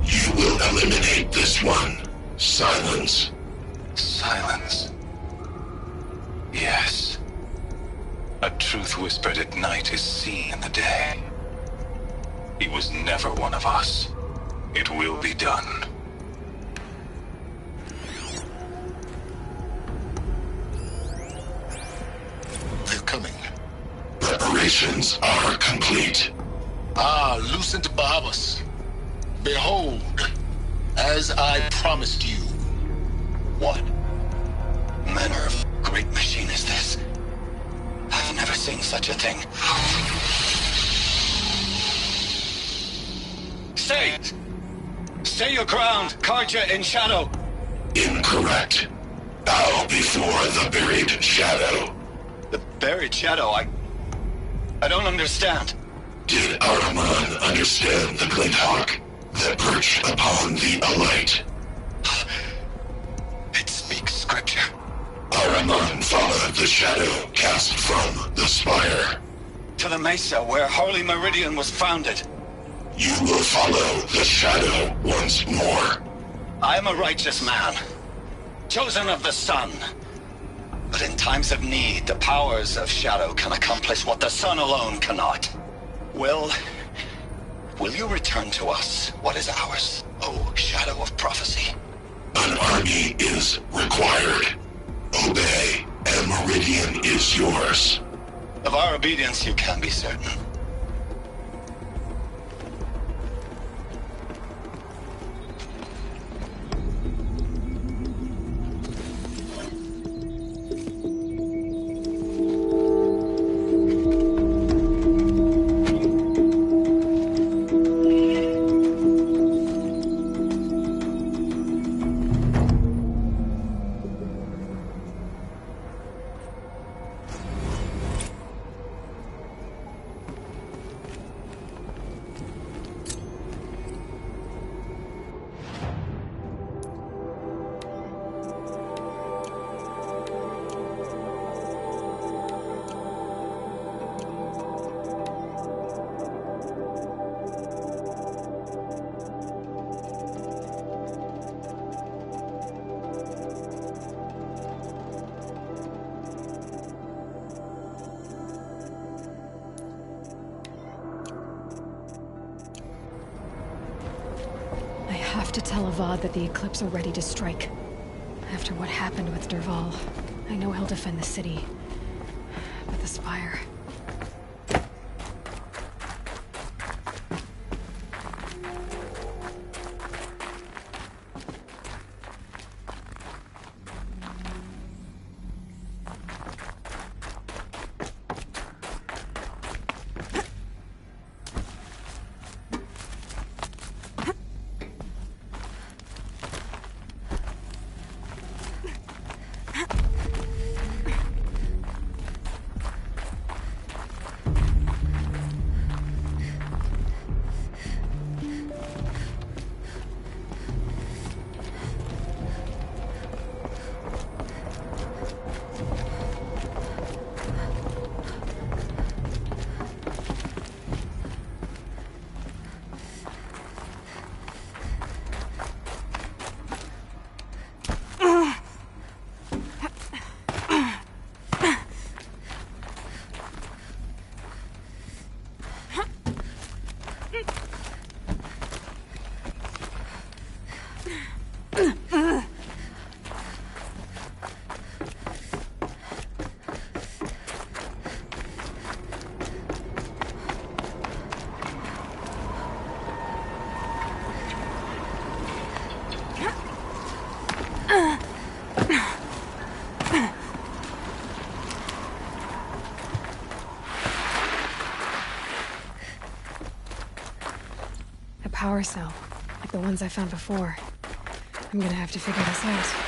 You will eliminate this one. Silence. Silence. Yes. A truth whispered at night is seen in the day. He was never one of us. It will be done. They're coming. Preparations are complete. Ah, Lucent Bahamas. Behold, as I promised you. What manner of great machine is this? I've never seen such a thing. Stay! Stay your ground, Carja in Shadow! Incorrect. Bow before the buried shadow. The buried shadow? I don't understand. Did Ahriman understand the glint hawk that perched upon the alight? It speaks scripture. Ahriman followed the shadow cast from the spire. To the mesa where Holy Meridian was founded. You will follow the shadow once more. I am a righteous man, chosen of the sun. But in times of need, the powers of Shadow can accomplish what the sun alone cannot. Will you return to us what is ours, O Shadow of Prophecy? An army is required. Obey, and Meridian is yours. Of our obedience you can be certain. have to tell Avad that the Eclipse are ready to strike. After what happened with Dervahl, I know he'll defend the city. But the Spire... Power cell, like the ones I found before. I'm gonna have to figure this out.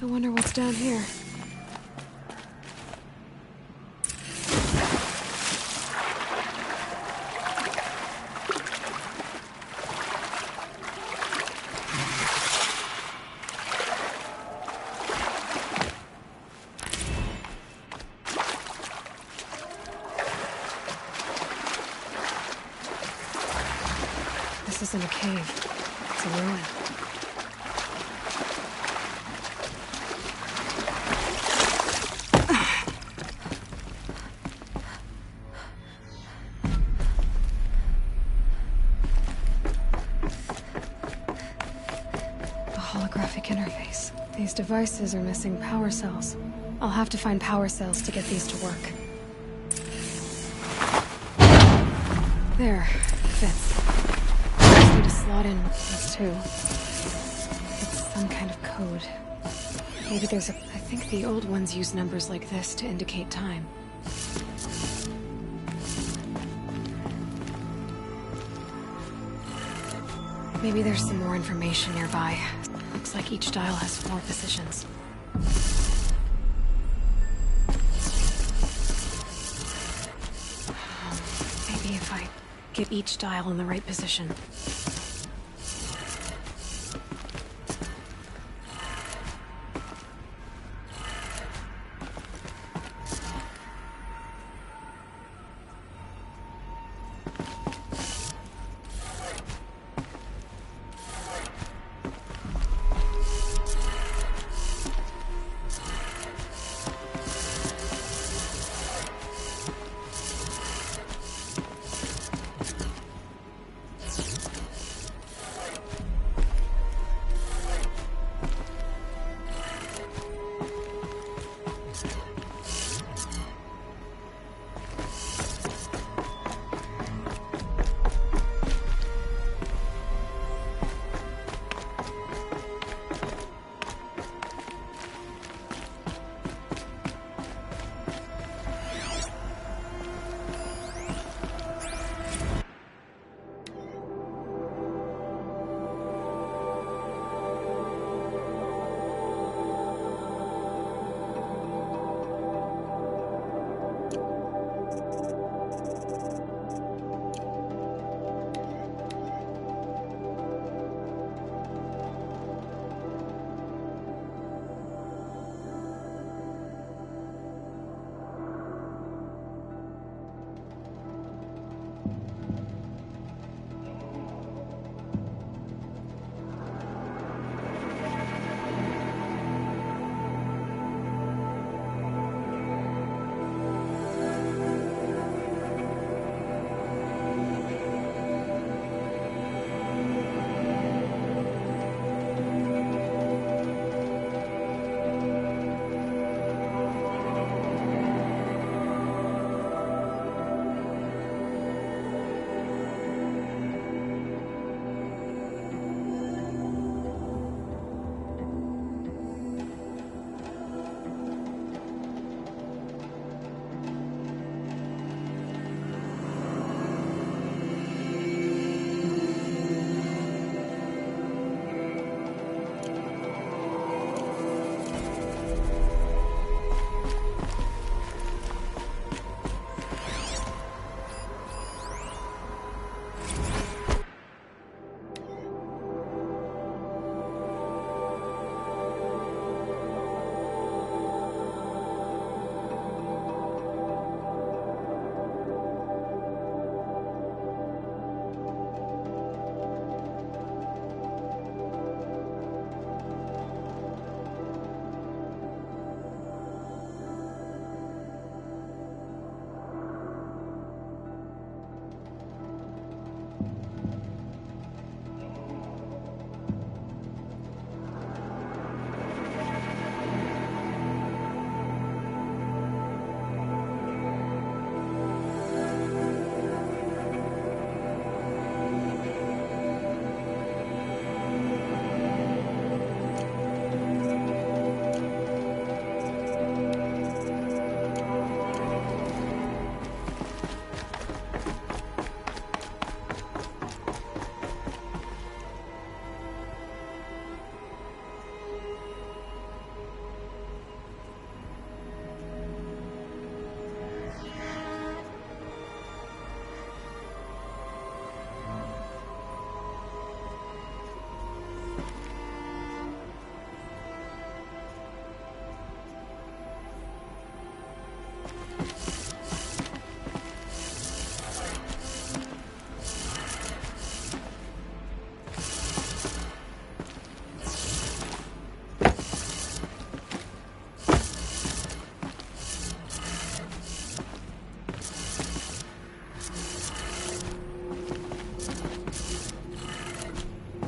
I wonder what's down here. This isn't a cave. It's a ruin. These devices are missing power cells. I'll have to find power cells to get these to work. There. Fits. I just need to slot in with these two. It's some kind of code. Maybe there's a... I think the old ones use numbers like this to indicate time. Maybe there's some more information nearby. Looks like each dial has 4 positions. Maybe if I get each dial in the right position.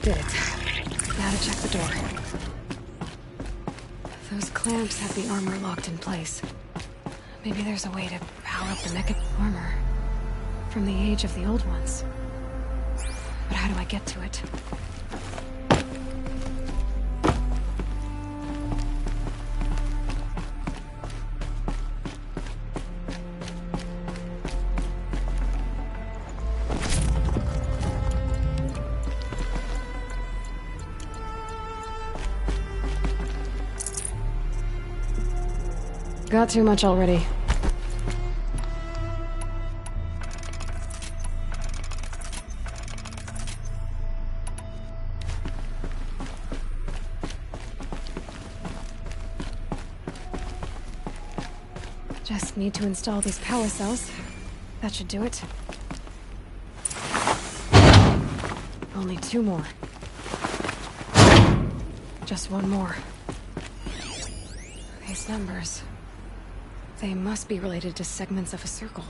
did it. Now to check the door. Those clamps have the armor locked in place. Maybe there's a way to power up the mecha armor from the age of the old ones. But how do I get to it? Got too much already. Just need to install these power cells. That should do it. Only 2 more. Just 1 more. These numbers... they must be related to segments of a circle.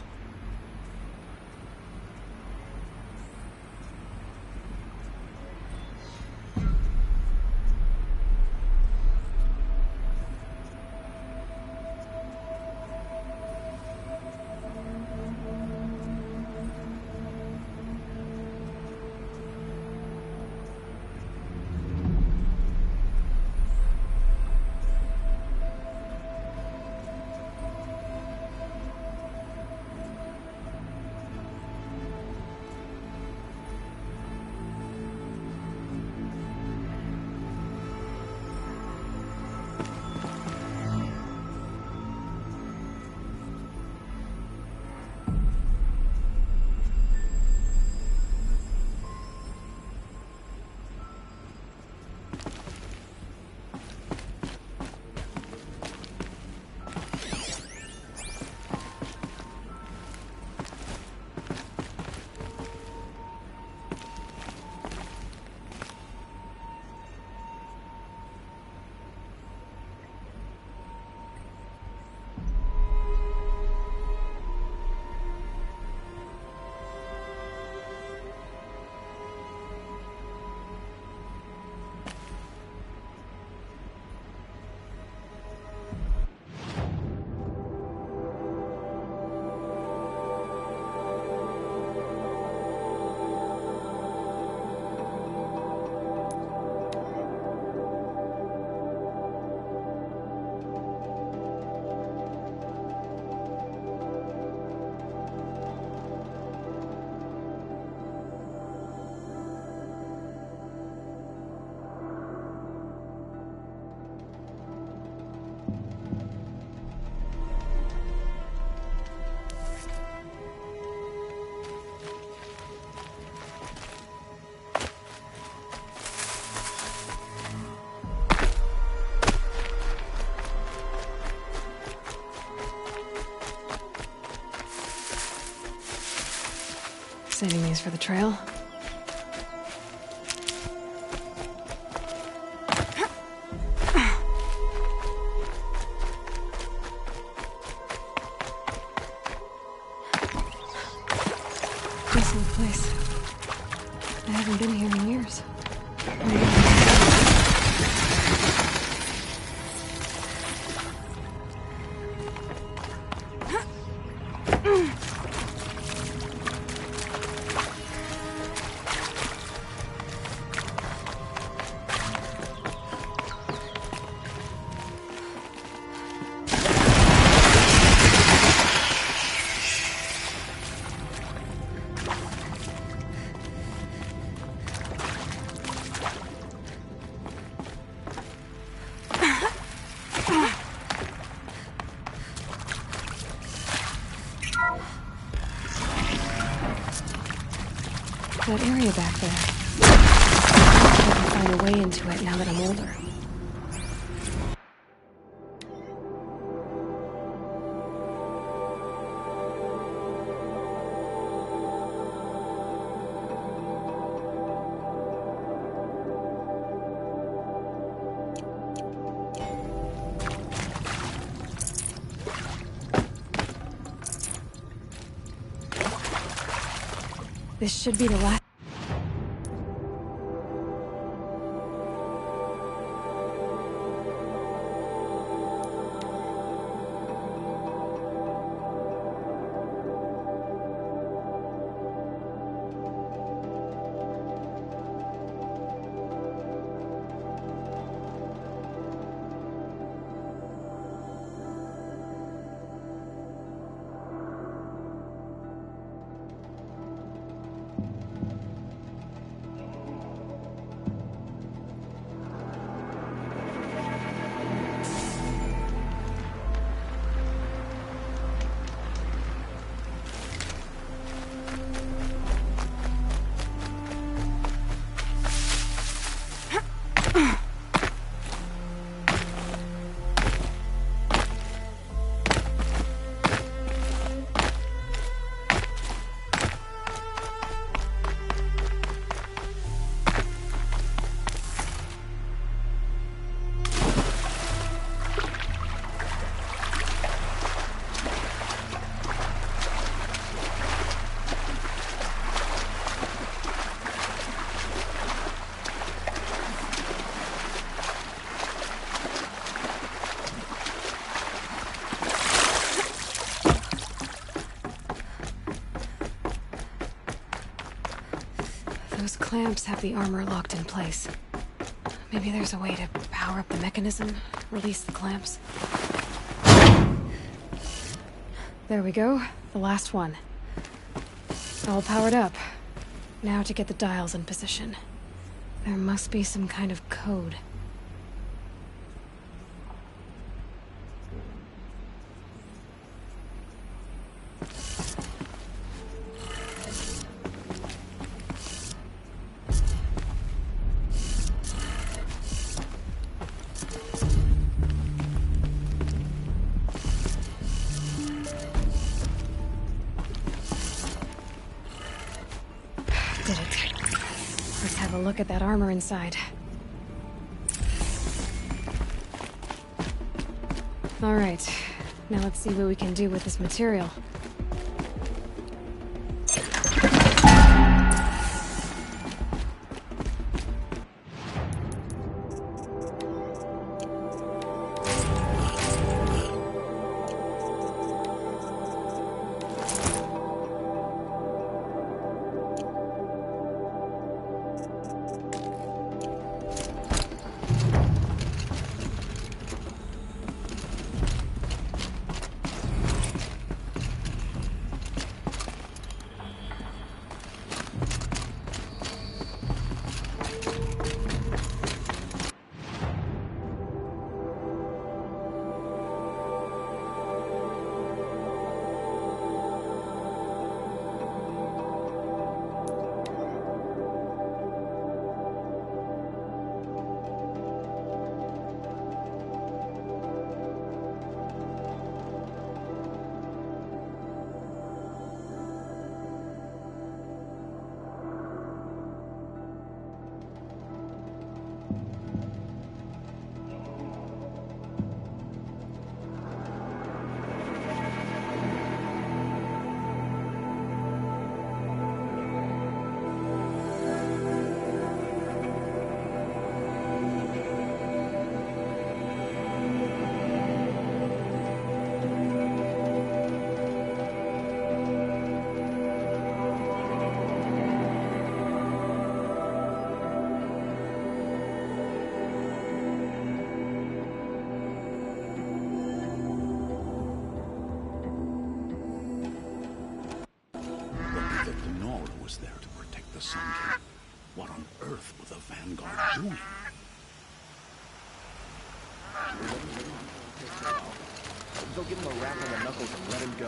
Saving these for the trail. Decent place. I haven't been here in years. That area back there. I can find a way into it now that I'm older. This should be the last. Those clamps have the armor locked in place. Maybe there's a way to power up the mechanism, release the clamps. There we go. The last one. All powered up. Now to get the dials in position. There must be some kind of code. Did it. Let's have a look at that armor inside. All right. Now let's see what we can do with this material. What on earth was the Vanguard doing? Go give him a rap on the knuckles and let him go.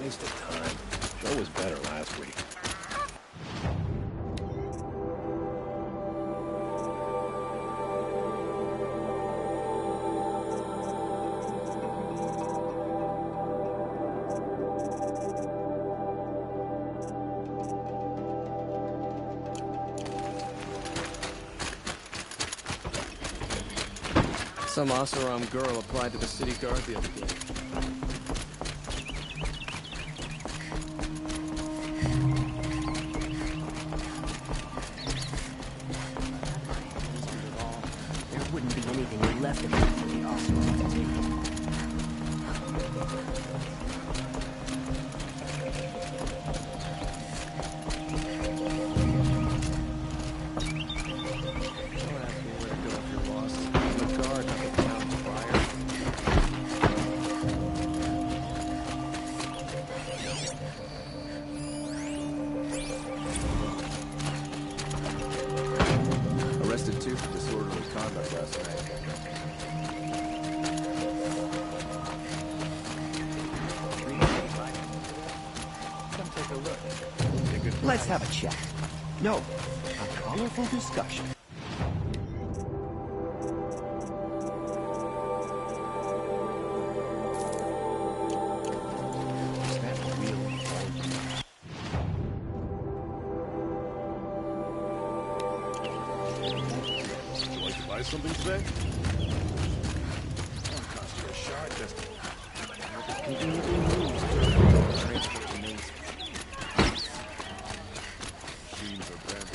Waste of time. Show was better last week. Some Oseram girl applied to the city guard the other day. There wouldn't be anything left of it for the Oseram to take. Arrested two for disorderly conduct last night. Come take a look. Let's have a chat. No, a colorful discussion. Is that really Buy something today? Won't cost you a shard, just conveniently moves during transport remains. Machines are bad.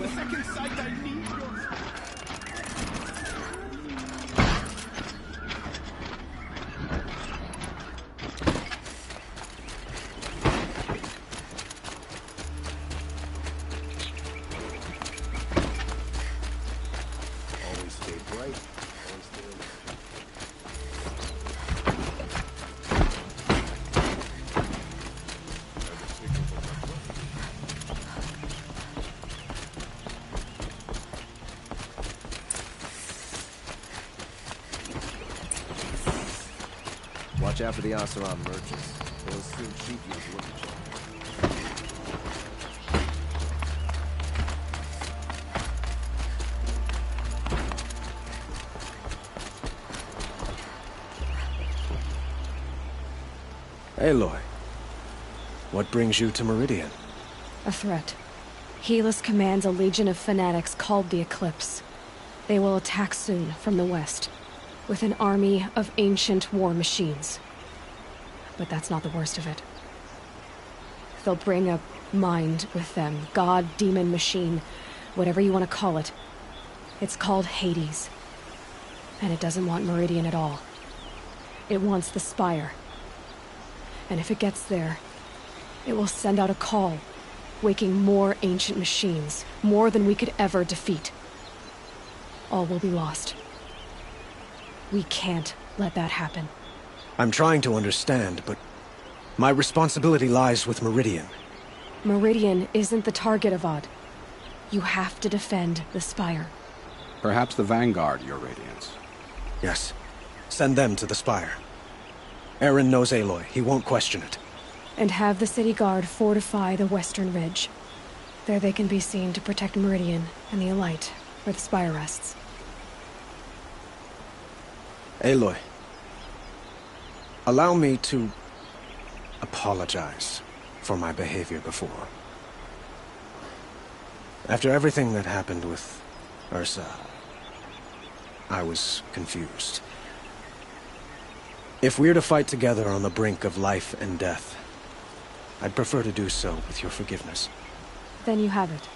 The second sight I need your... Always stay bright. Always stay alert. Watch out for the Oseram merchants. They'll soon shoot you if you look at you. Aloy, what brings you to Meridian? A threat. Helis commands a legion of fanatics called the Eclipse. They will attack soon from the west, with an army of ancient war machines. But that's not the worst of it. They'll bring a mind with them, god, demon, machine, whatever you want to call it. It's called Hades. And it doesn't want Meridian at all. It wants the Spire. And if it gets there, it will send out a call, waking more ancient machines, more than we could ever defeat. All will be lost. We can't let that happen. I'm trying to understand, but my responsibility lies with Meridian. Meridian isn't the target, Avad. You have to defend the Spire. Perhaps the Vanguard, Your Radiance. Yes. Send them to the Spire. Eren knows Aloy. He won't question it. And have the city guard fortify the western ridge. There they can be seen to protect Meridian and the Elite, where the Spire rests. Aloy, allow me to apologize for my behavior before. After everything that happened with Ursa, I was confused. If we're to fight together on the brink of life and death, I'd prefer to do so with your forgiveness. Then you have it.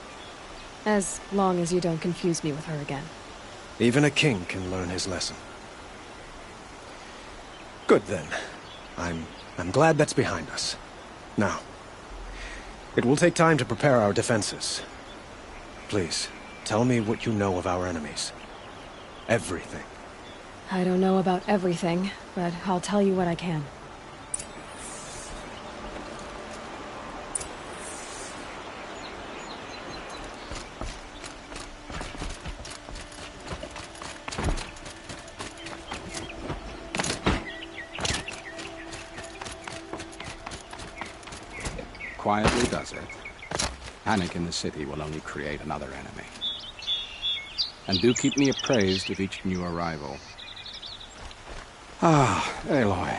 As long as you don't confuse me with her again. Even a king can learn his lesson. Good then. I'm glad that's behind us. Now, it will take time to prepare our defenses. Please, tell me what you know of our enemies. Everything. I don't know about everything, but I'll tell you what I can. Quietly does it. Panic in the city will only create another enemy. And do keep me appraised of each new arrival. Ah, Aloy.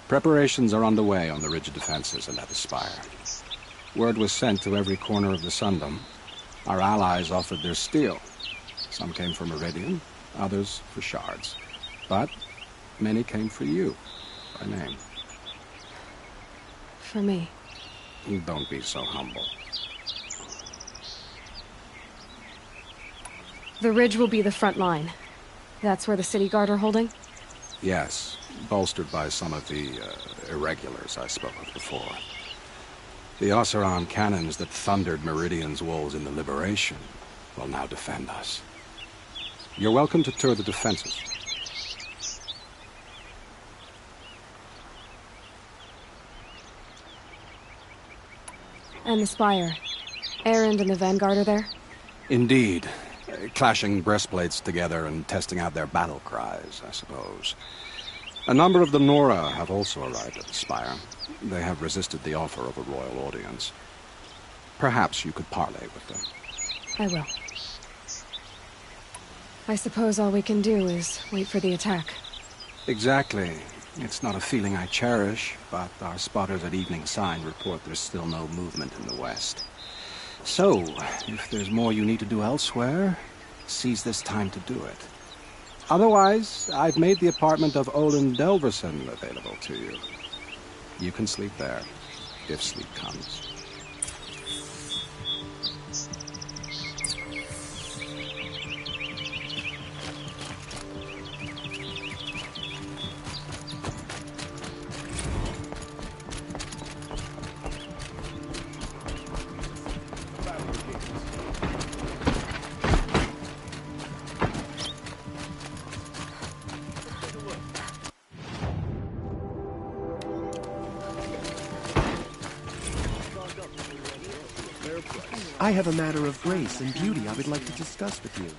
Preparations are underway on the ridge defenses and at the Spire. Word was sent to every corner of the Sundom. Our allies offered their steel. Some came for Meridian, others for shards. But many came for you, by name. For me. Don't be so humble. The ridge will be the front line. That's where the city guard are holding? Yes, bolstered by some of the irregulars I spoke of before. The Oseram cannons that thundered Meridian's walls in the Liberation will now defend us. You're welcome to tour the defenses. And the Spire. Erend and the Vanguard are there? Indeed. Clashing breastplates together and testing out their battle cries, I suppose. A number of the Nora have also arrived at the Spire. They have resisted the offer of a royal audience. Perhaps you could parley with them. I will. I suppose all we can do is wait for the attack. Exactly. It's not a feeling I cherish, but our spotters at Evening Sign report there's still no movement in the west. So, if there's more you need to do elsewhere, seize this time to do it. Otherwise, I've made the apartment of Olin Delverson available to you. You can sleep there, if sleep comes. I have a matter of grace and beauty I would like to discuss with you.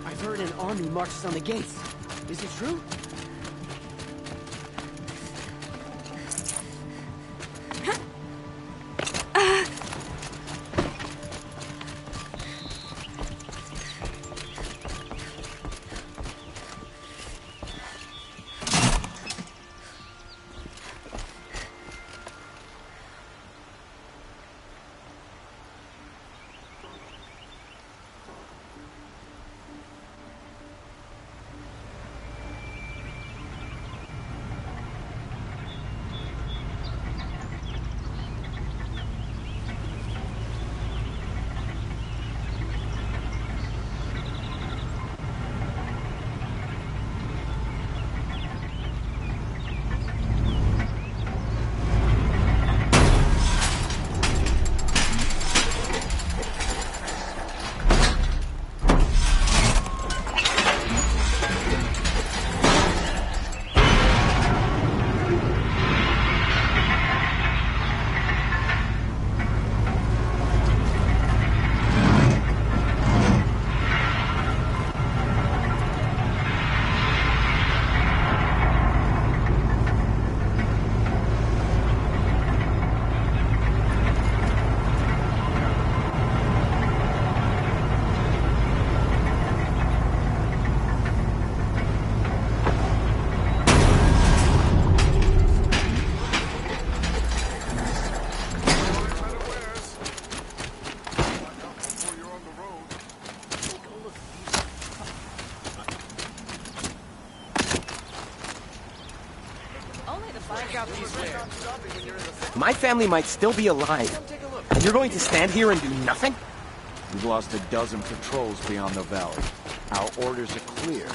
I've heard an army marches on the gates. Is it true? My family might still be alive. And you're going to stand here and do nothing? We've lost a dozen patrols beyond the valley. Our orders are clear.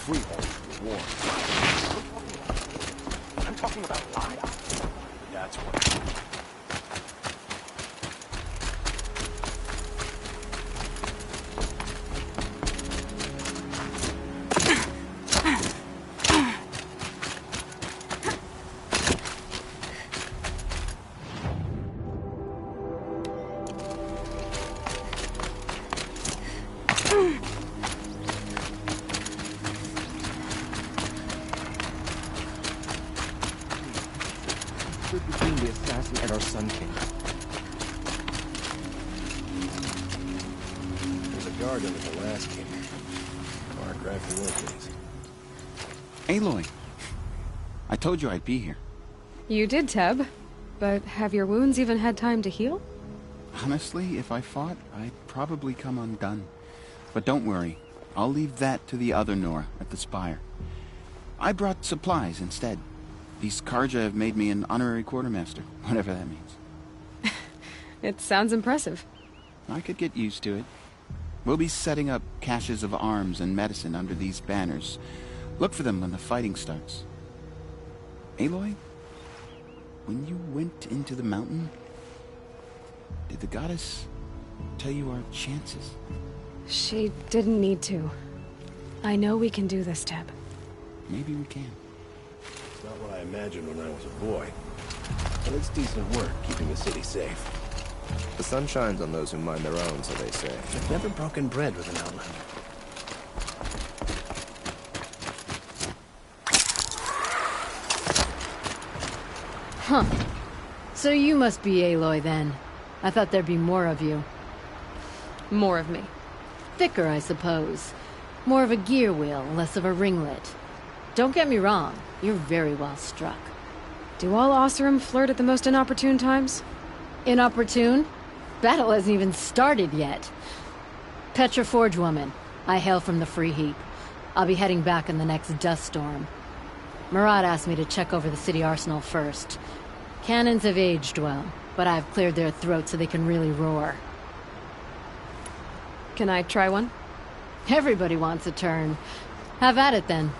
Freehold reward. I'm talking about lives. That's what. Between the assassin and our Sun King. There's a guard under the last king. Margrave Wilkins. Aloy, I told you I'd be here. You did, Teb. But have your wounds even had time to heal? Honestly, if I fought, I'd probably come undone. But don't worry, I'll leave that to the other Nora at the Spire. I brought supplies instead. These Karja have made me an honorary quartermaster, whatever that means. It sounds impressive. I could get used to it. We'll be setting up caches of arms and medicine under these banners. Look for them when the fighting starts. Aloy, when you went into the mountain, did the goddess tell you our chances? She didn't need to. I know we can do this, Teb. Maybe we can. It's not what I imagined when I was a boy. But it's decent work keeping the city safe. The sun shines on those who mind their own, so they say. I've never broken bread with an outlander. Huh. So you must be Aloy then. I thought there'd be more of you. More of me. Thicker, I suppose. More of a gear wheel, less of a ringlet. Don't get me wrong, you're very well struck. Do all Oseram flirt at the most inopportune times? Inopportune? Battle hasn't even started yet. Petra Forge woman. I hail from the Free Heap. I'll be heading back in the next dust storm. Marat asked me to check over the city arsenal first. Cannons have aged well, but I've cleared their throats so they can really roar. Can I try one? Everybody wants a turn. Have at it then.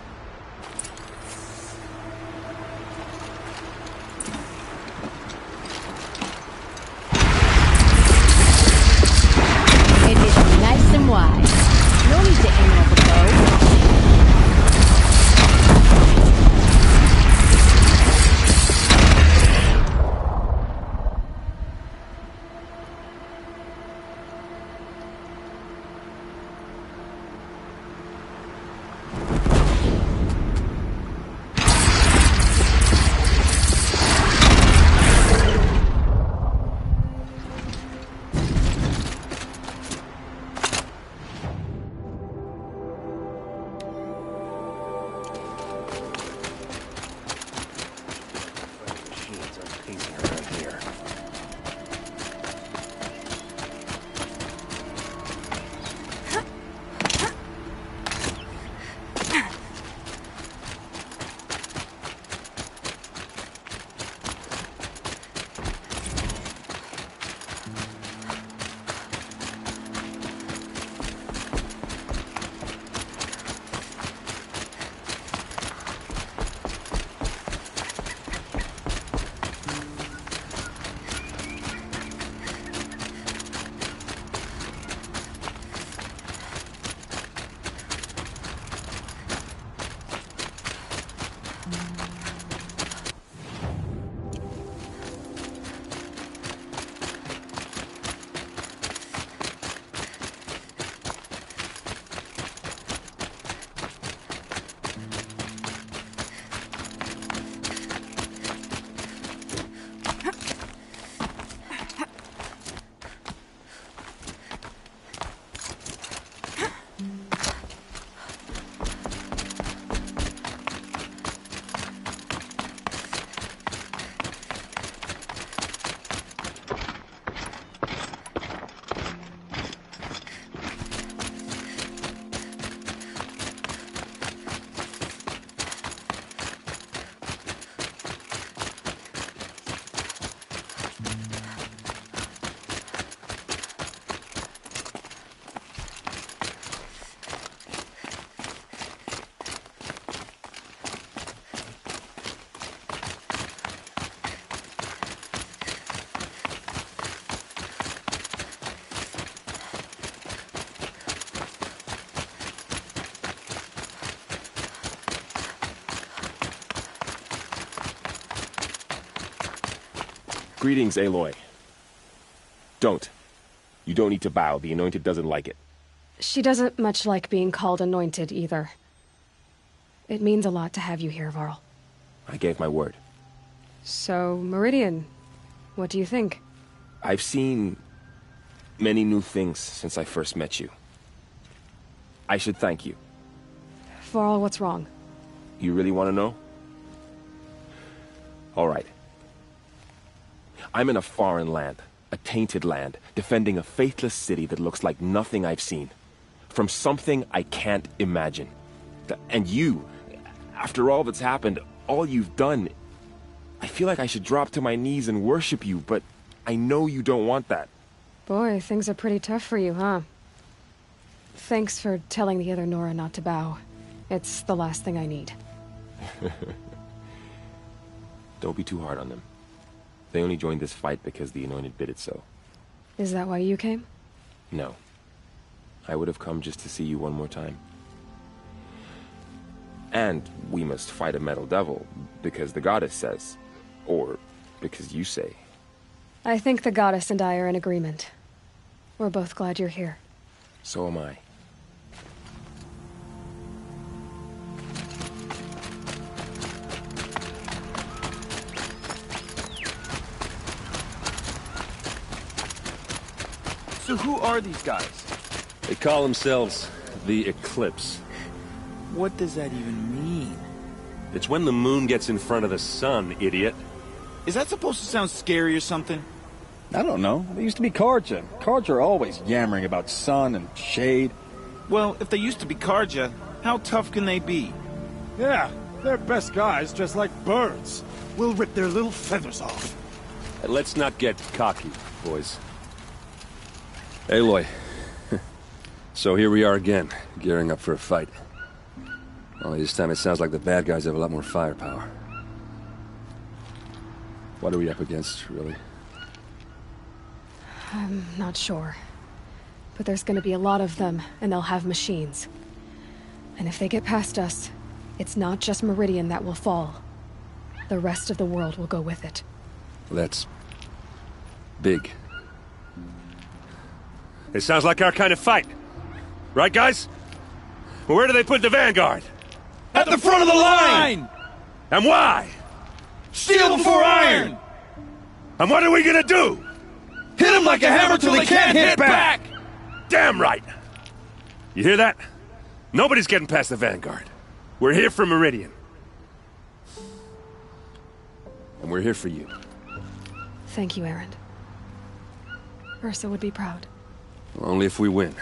Greetings, Aloy. Don't. You don't need to bow. The Anointed doesn't like it. She doesn't much like being called anointed, either. It means a lot to have you here, Varl. I gave my word. So, Meridian, what do you think? I've seen many new things since I first met you. I should thank you. Varl, what's wrong? You really want to know? All right. I'm in a foreign land, a tainted land, defending a faithless city that looks like nothing I've seen. From something I can't imagine. And you, after all that's happened, all you've done, I feel like I should drop to my knees and worship you, but I know you don't want that. Boy, things are pretty tough for you, huh? Thanks for telling the other Nora not to bow. It's the last thing I need. Don't be too hard on them. They only joined this fight because the Anointed bid it so. Is that why you came? No. I would have come just to see you one more time. And we must fight a metal devil, because the goddess says. Or because you say. I think the goddess and I are in agreement. We're both glad you're here. So am I. So who are these guys? They call themselves the Eclipse. What does that even mean? It's when the moon gets in front of the sun, idiot. Is that supposed to sound scary or something? I don't know. They used to be Carja. Carja are always yammering about sun and shade. Well, if they used to be Carja, how tough can they be? Yeah, they're best guys dressed like birds. We'll rip their little feathers off. Let's not get cocky, boys. Aloy. So here we are again, gearing up for a fight. Only this time it sounds like the bad guys have a lot more firepower. What are we up against, really? I'm not sure. But there's gonna be a lot of them, and they'll have machines. And if they get past us, it's not just Meridian that will fall. The rest of the world will go with it. That's big. It sounds like our kind of fight. Right, guys? Well, where do they put the Vanguard? At the front of the line! And why? Steel before iron! And what are we gonna do? Hit them like a hammer till they can't hit back! Damn right! You hear that? Nobody's getting past the Vanguard. We're here for Meridian. And we're here for you. Thank you, Erend. Ursa would be proud. Only if we win.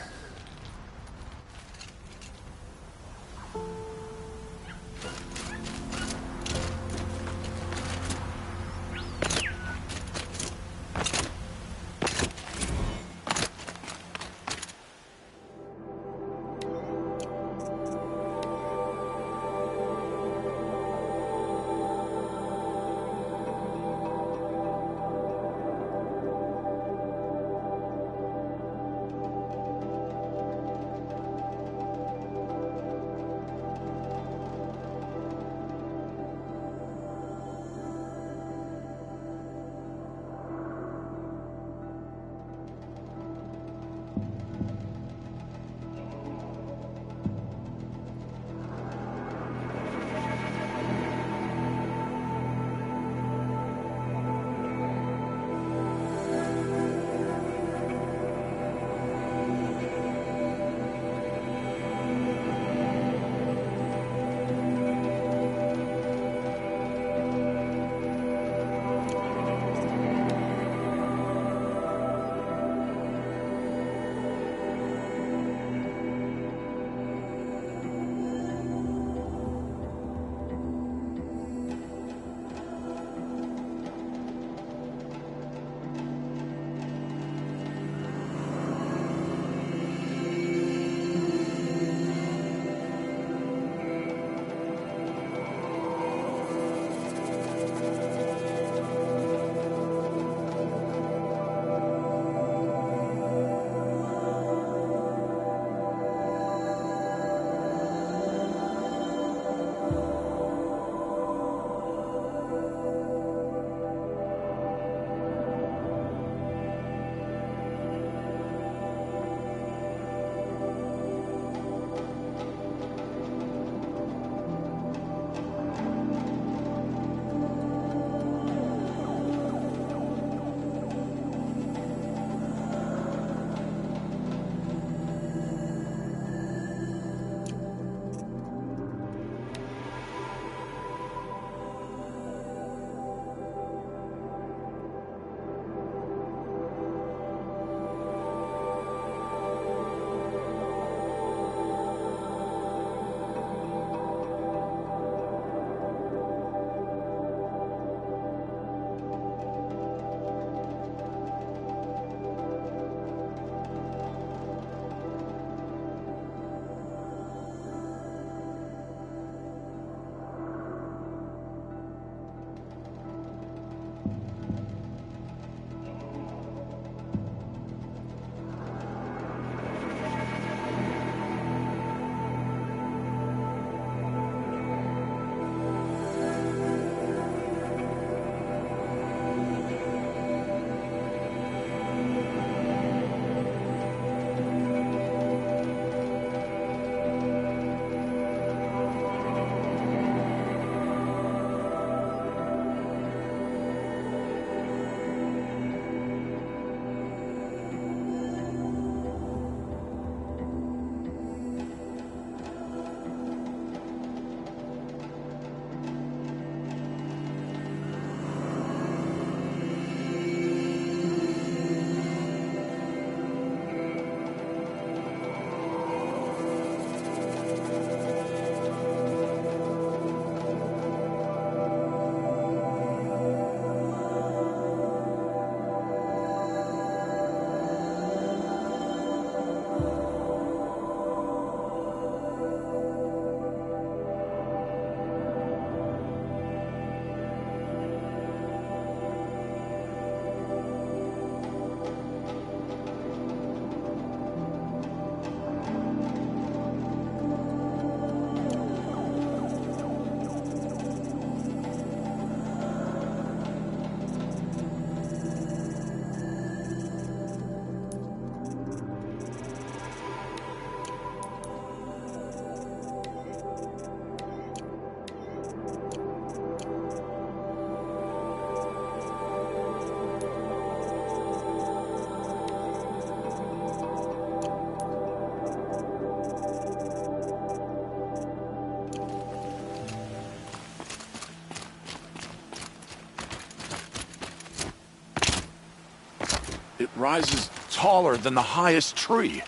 rises taller than the highest tree.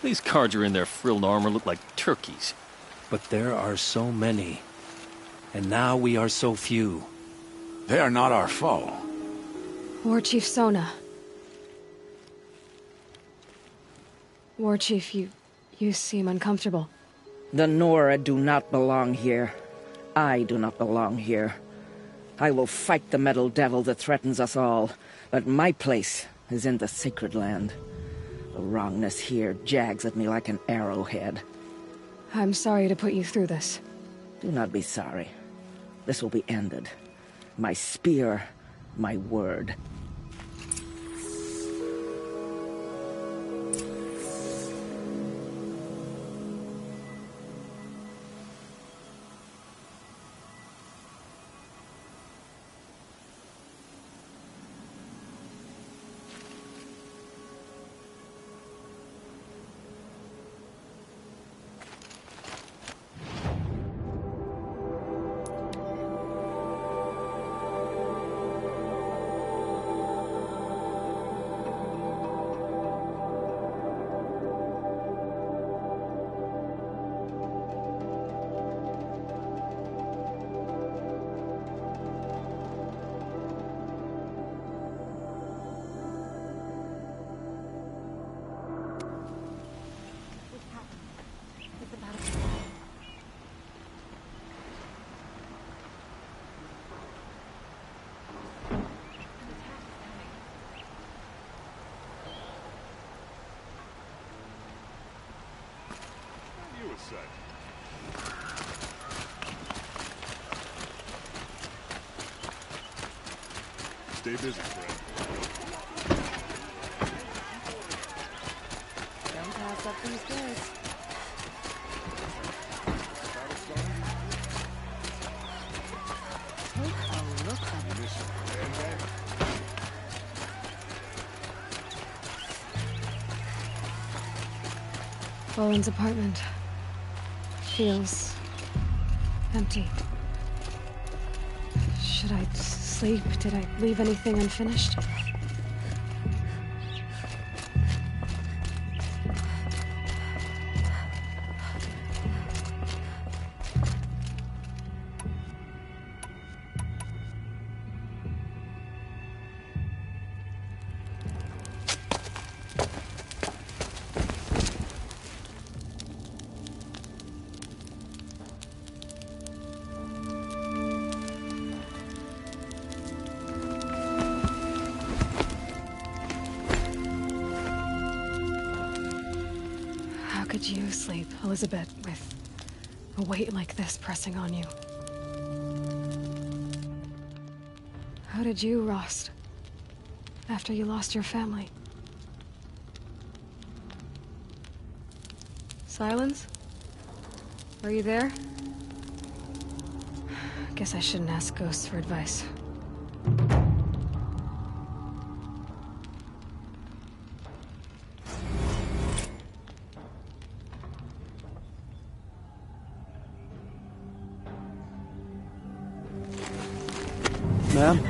These Carja in their frilled armor look like turkeys. But there are so many. And now we are so few. They are not our foe. War Chief Sona. War Chief, you seem uncomfortable. The Nora do not belong here. I do not belong here. I will fight the metal devil that threatens us all, but my place is in the sacred land. The wrongness here jags at me like an arrowhead. I'm sorry to put you through this. Do not be sorry. This will be ended. My spear, my word. Stay busy, friend. Don't pass up these stairs. Take a look at it. Bowen's apartment feels empty. Should I sleep? Did I leave anything unfinished? How could you sleep, Elizabeth, with a weight like this pressing on you? How did you, Rost, after you lost your family? Silence? Are you there? Guess I shouldn't ask ghosts for advice. Ma'am,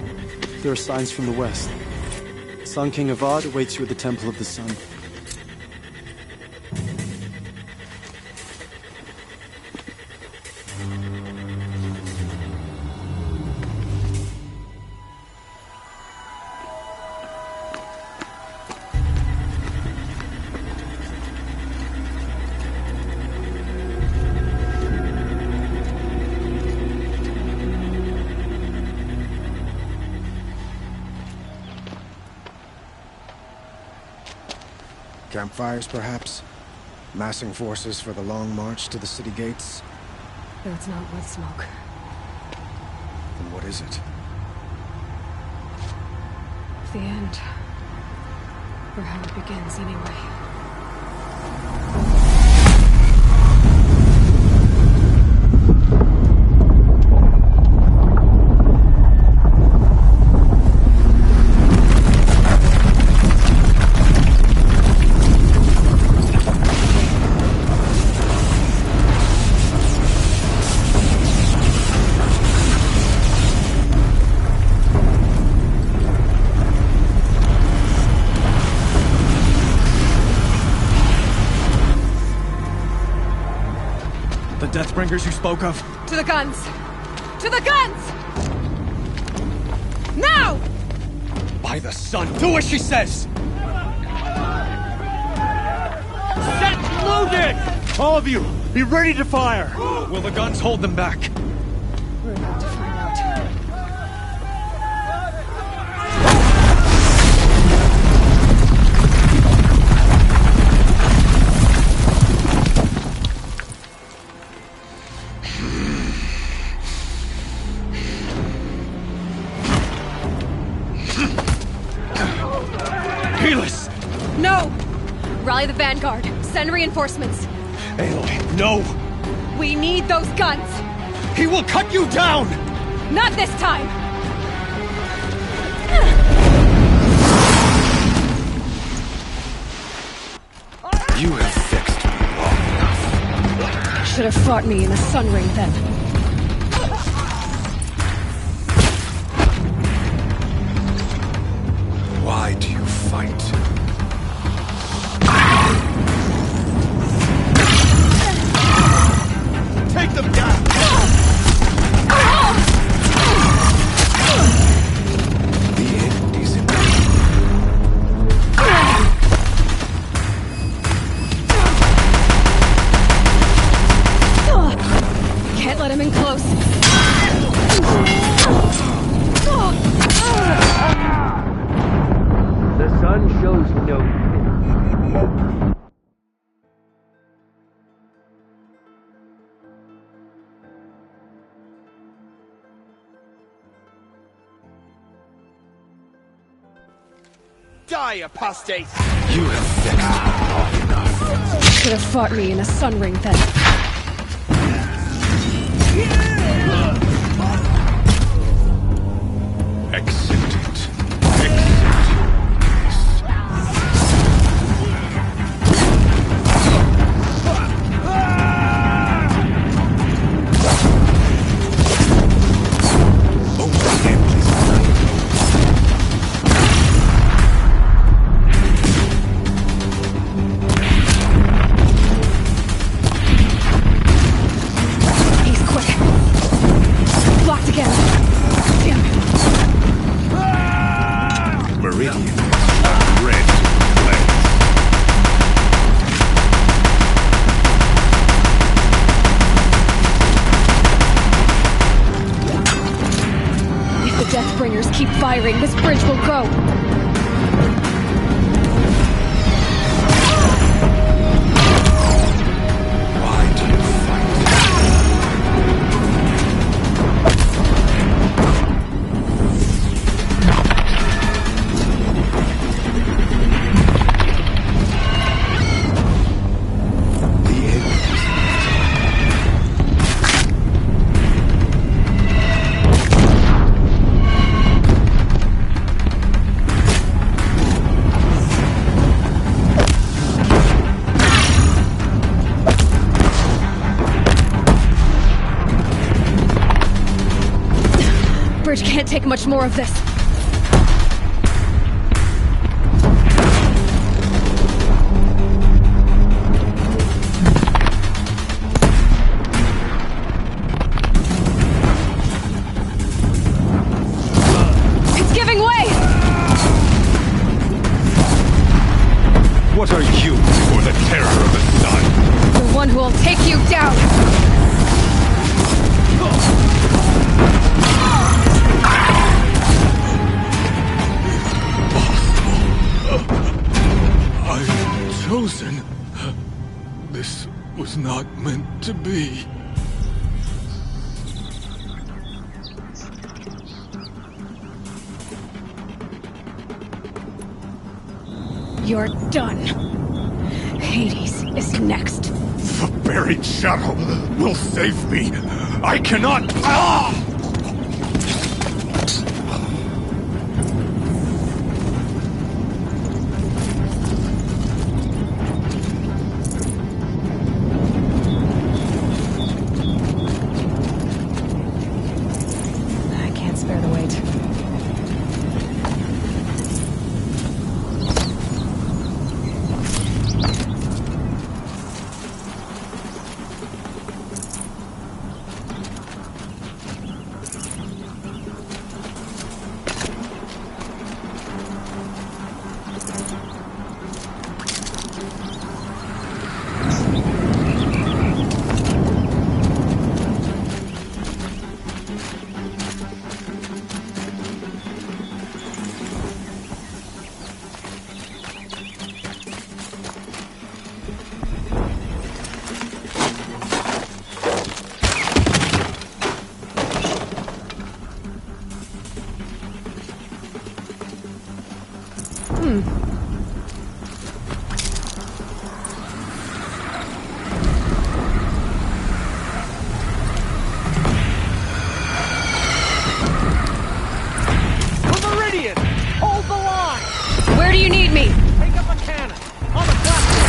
there are signs from the west. Sun King Avad awaits you at the Temple of the Sun. Campfires, perhaps? Massing forces for the long march to the city gates? That's not wood smoke. Then what is it? The end. Or how it begins, anyway. Deathbringers you spoke of? To the guns! To the guns! Now! By the sun, do as she says! Set loaded! All of you, be ready to fire! Will the guns hold them back? We're about to find out. Helis! No! Rally the Vanguard. Send reinforcements. Aloy, no! We need those guns! He will cut you down! Not this time! You have fixed me long enough. Should have fought me in the Sun Ring then. Why do you fight? Take them down! The end is in Can't let him in close. The sun shows no pity. Die, apostate! You have fixed me long enough. Should have fought me in a Sun Ring then. Accept it. He's quick. Blocked again. Damn it. Meridian, red flags. If the Deathbringers keep firing, this bridge will go. Why do you fight? The end. Bridge can't take much more of this. It's giving way! What are you for the terror of the sun? The one who will take you down! I've chosen. This was not meant to be. You're done. Hades is next. The buried shadow will save me. I cannot. Ah! I can't spare the weight. Meridian! Hold the line! Where do you need me? Take up a cannon! On the platform!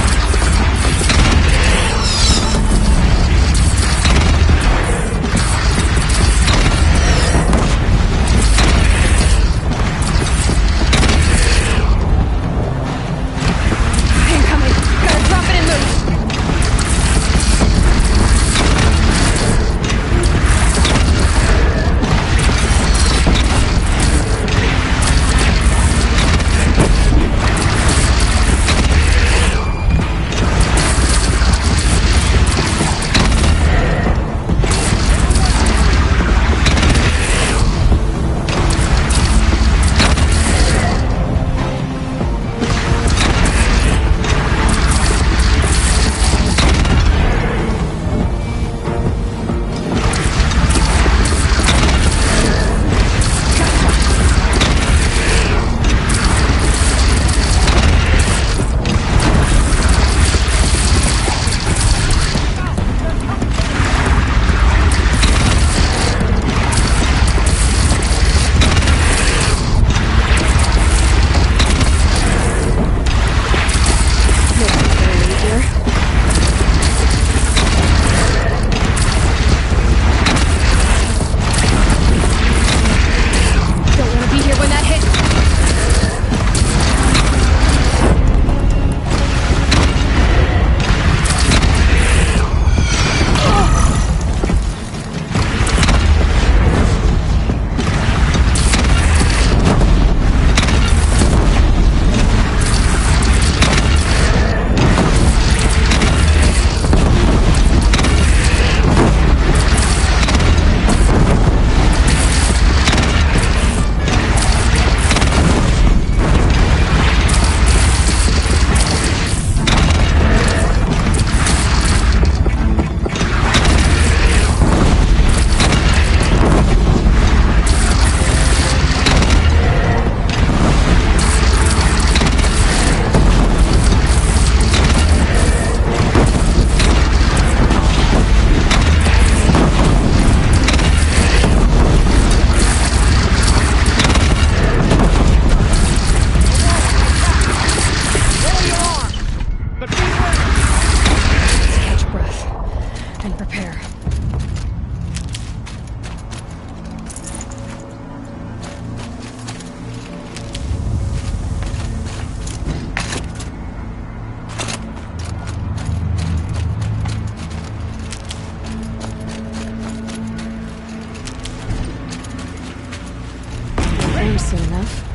Incoming! Gotta drop it and move! soon enough.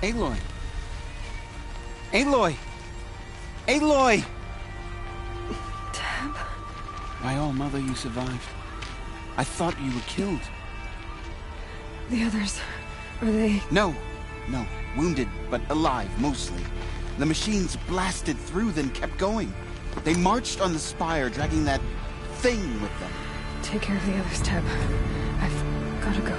Aloy! Aloy! Aloy! Tab? My all mother, you survived. I thought you were killed. The others, are they... No. Wounded, but alive, mostly. The machines blasted through, then kept going. They marched on the spire, dragging that thing with them. Take care of the others, Tab. I've gotta go.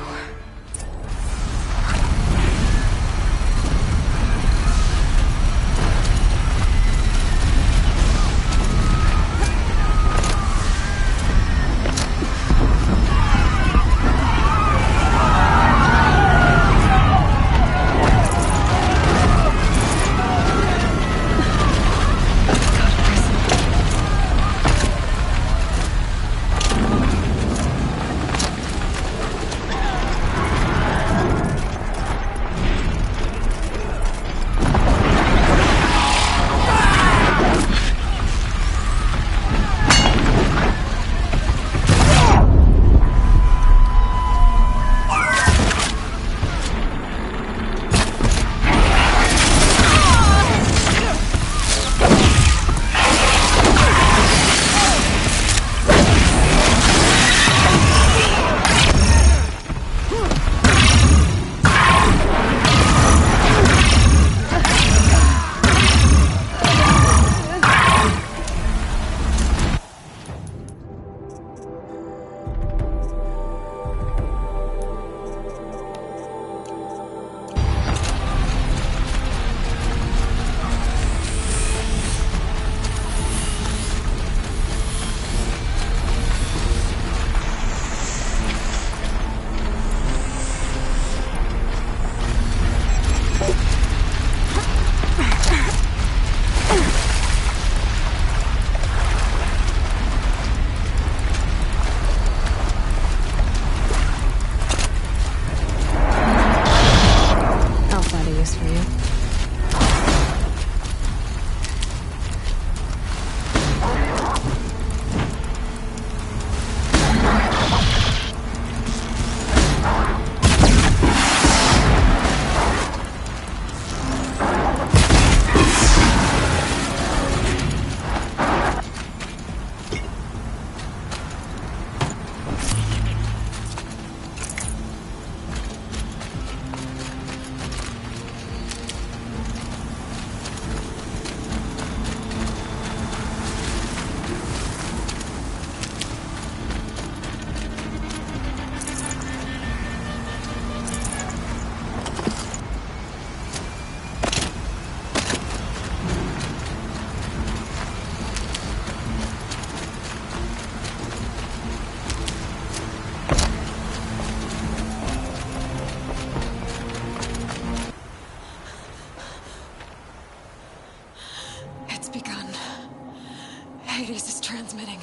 Hades is transmitting.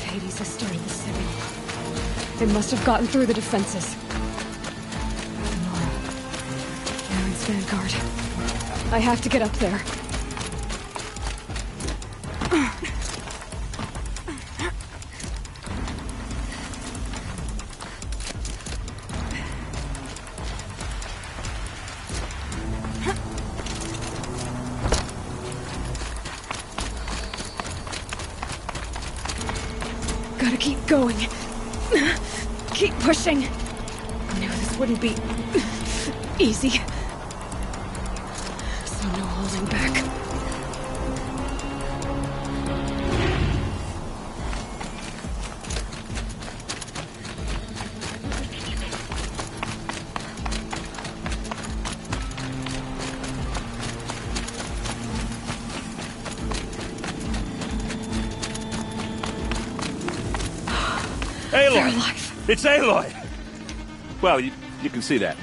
Hades has started the city. It must have gotten through the defenses. Nora. Aaron's vanguard. I have to get up there. going. Keep pushing. I knew this wouldn't be easy. So no holding back. Aloy! It's Aloy! Well, you can see that.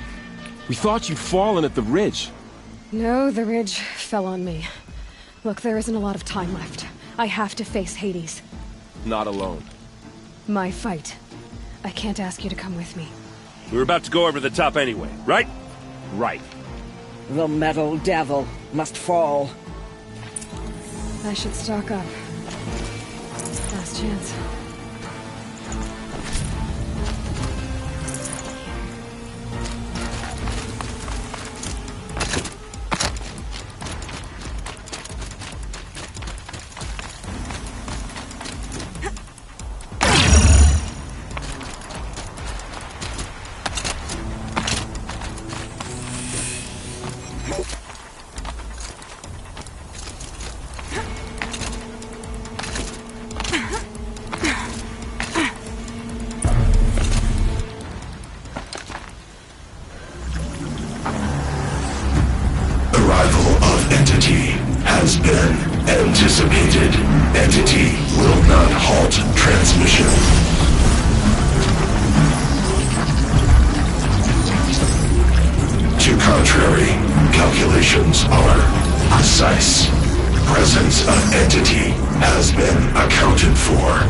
We thought you'd fallen at the ridge. No, the ridge fell on me. Look, there isn't a lot of time left. I have to face Hades. Not alone. My fight. I can't ask you to come with me. We were about to go over the top anyway, right? Right. The metal devil must fall. I should stock up. Last chance. Has been anticipated. Entity will not halt transmission. To contrary, calculations are precise. Presence of entity has been accounted for.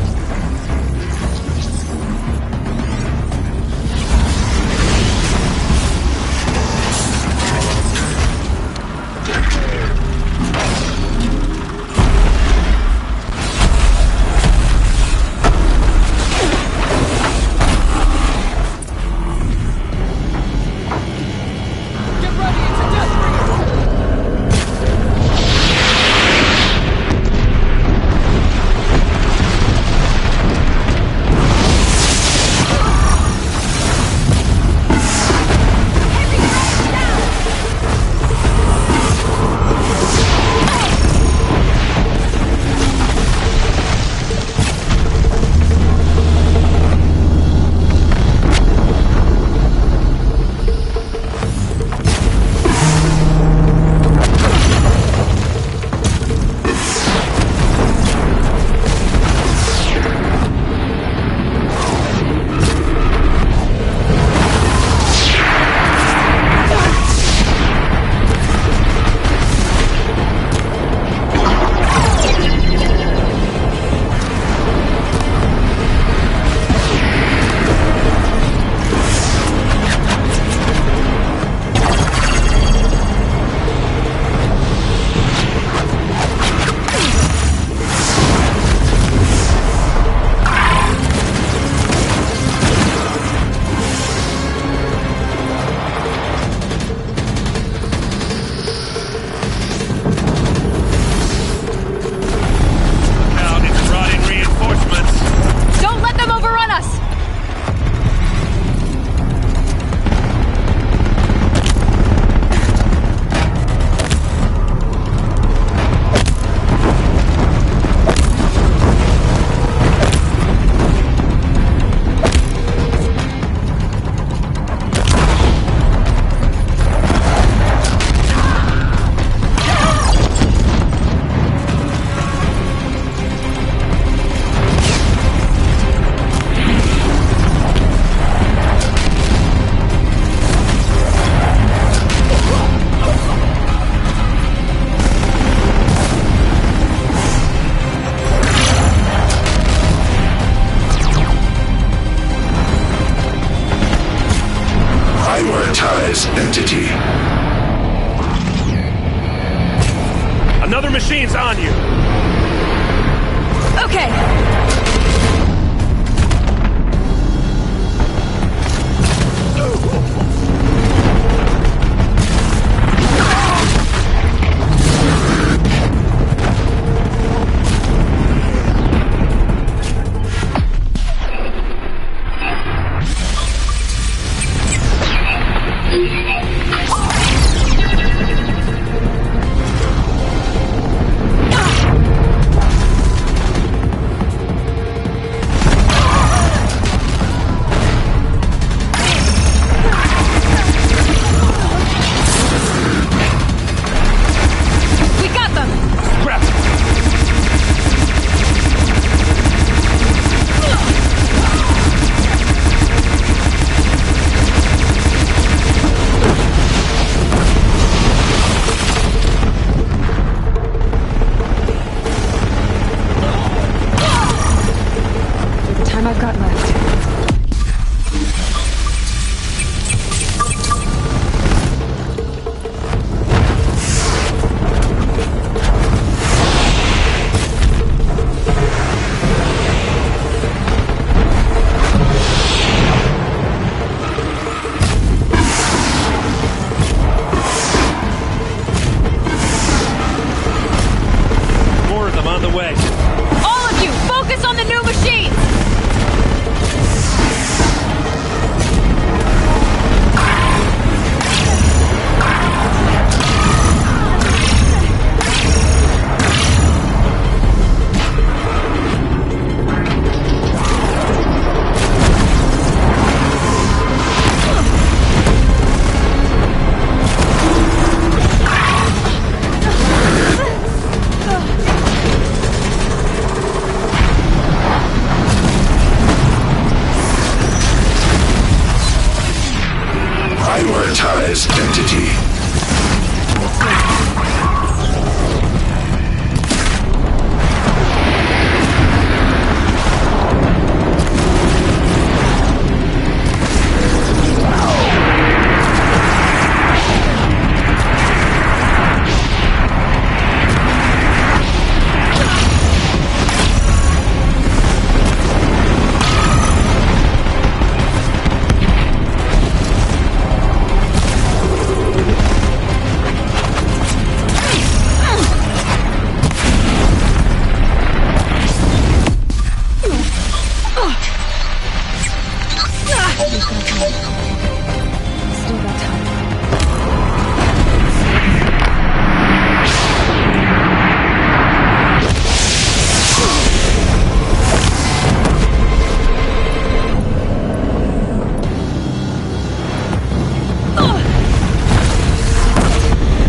Entity. Another machine's on you! Okay! Analyze entity. Still got time.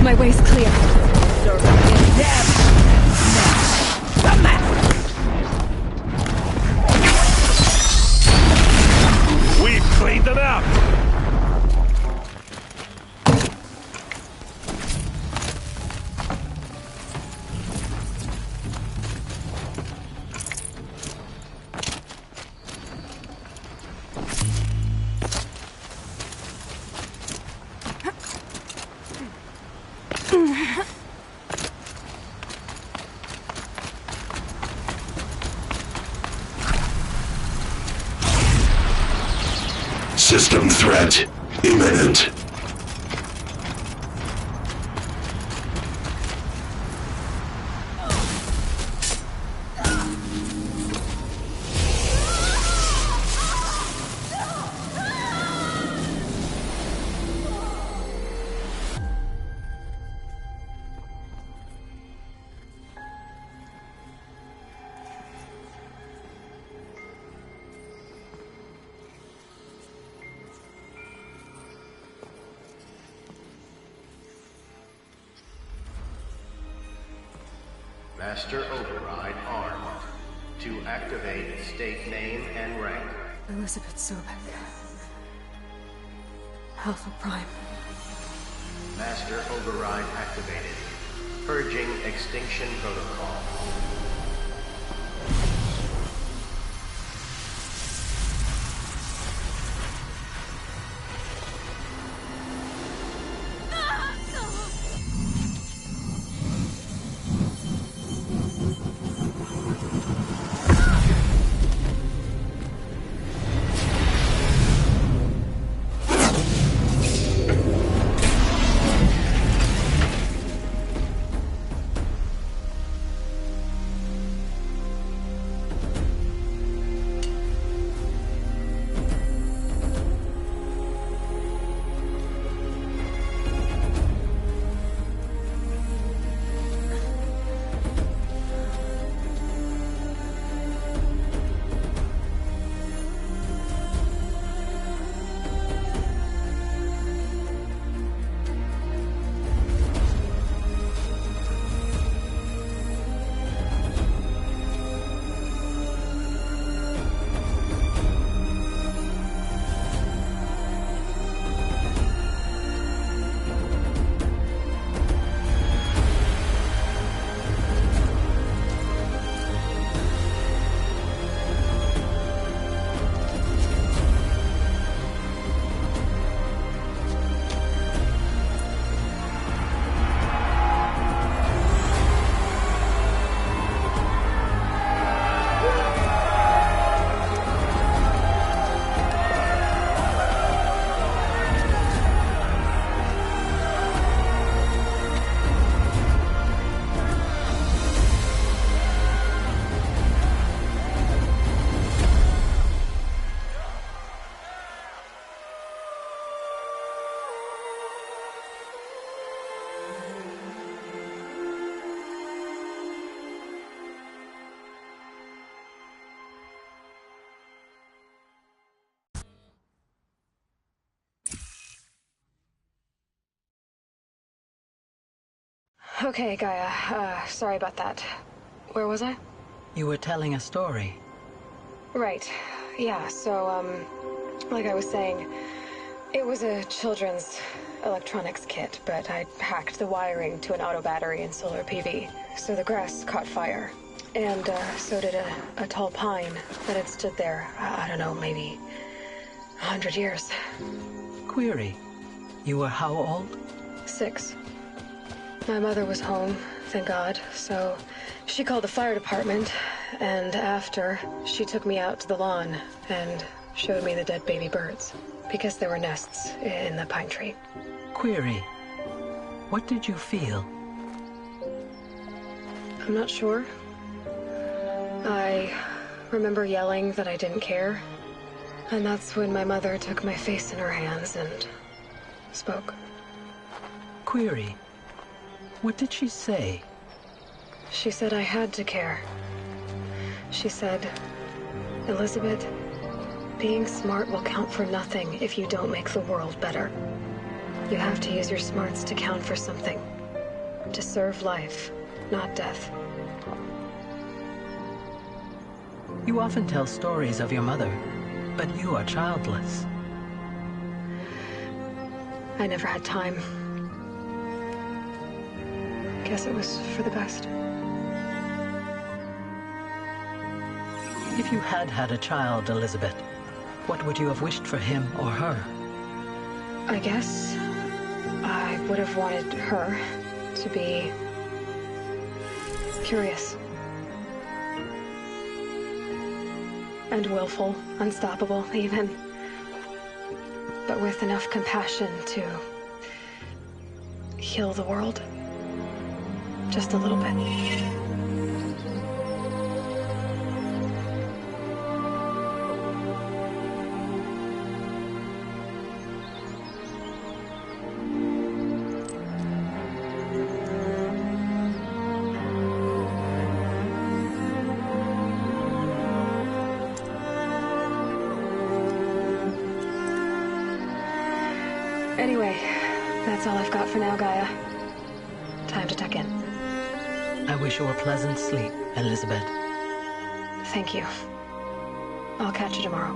My way's clear. We've cleaned them out! System threat imminent. Master Override armed. To activate, state name and rank. Elizabeth Sobek. Alpha Prime. Master Override activated. Purging Extinction Protocol. Okay, Gaia. Sorry about that. Where was I? You were telling a story. Right. Yeah, so, like I was saying, it was a children's electronics kit, but I'd hacked the wiring to an auto battery and solar PV. So the grass caught fire. And so did a tall pine that had stood there, I don't know, maybe 100 years. Query, you were how old? 6. My mother was home, thank God, so she called the fire department, and after, she took me out to the lawn and showed me the dead baby birds, because there were nests in the pine tree. Query, what did you feel? I'm not sure. I remember yelling that I didn't care, and that's when my mother took my face in her hands and spoke. Query, what did she say? She said I had to care. She said, Elizabeth, being smart will count for nothing if you don't make the world better. You have to use your smarts to count for something. To serve life, not death. You often tell stories of your mother, but you are childless. I never had time. Guess it was for the best. If you had had a child, Elizabeth, what would you have wished for him or her? I guess I would have wanted her to be curious. And willful, unstoppable, even. But with enough compassion to heal the world. Just a little bit. Anyway, that's all I've got for now, Gaia. Time to tuck in. I wish you a pleasant sleep, Elizabeth. Thank you. I'll catch you tomorrow.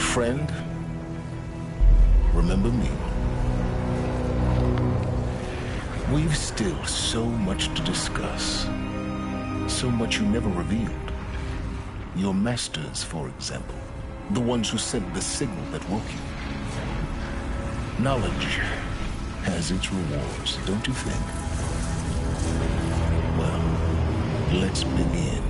Friend, remember me. We've still so much to discuss. So much you never revealed. Your masters, for example. The ones who sent the signal that woke you. Knowledge has its rewards, don't you think? Well, let's begin.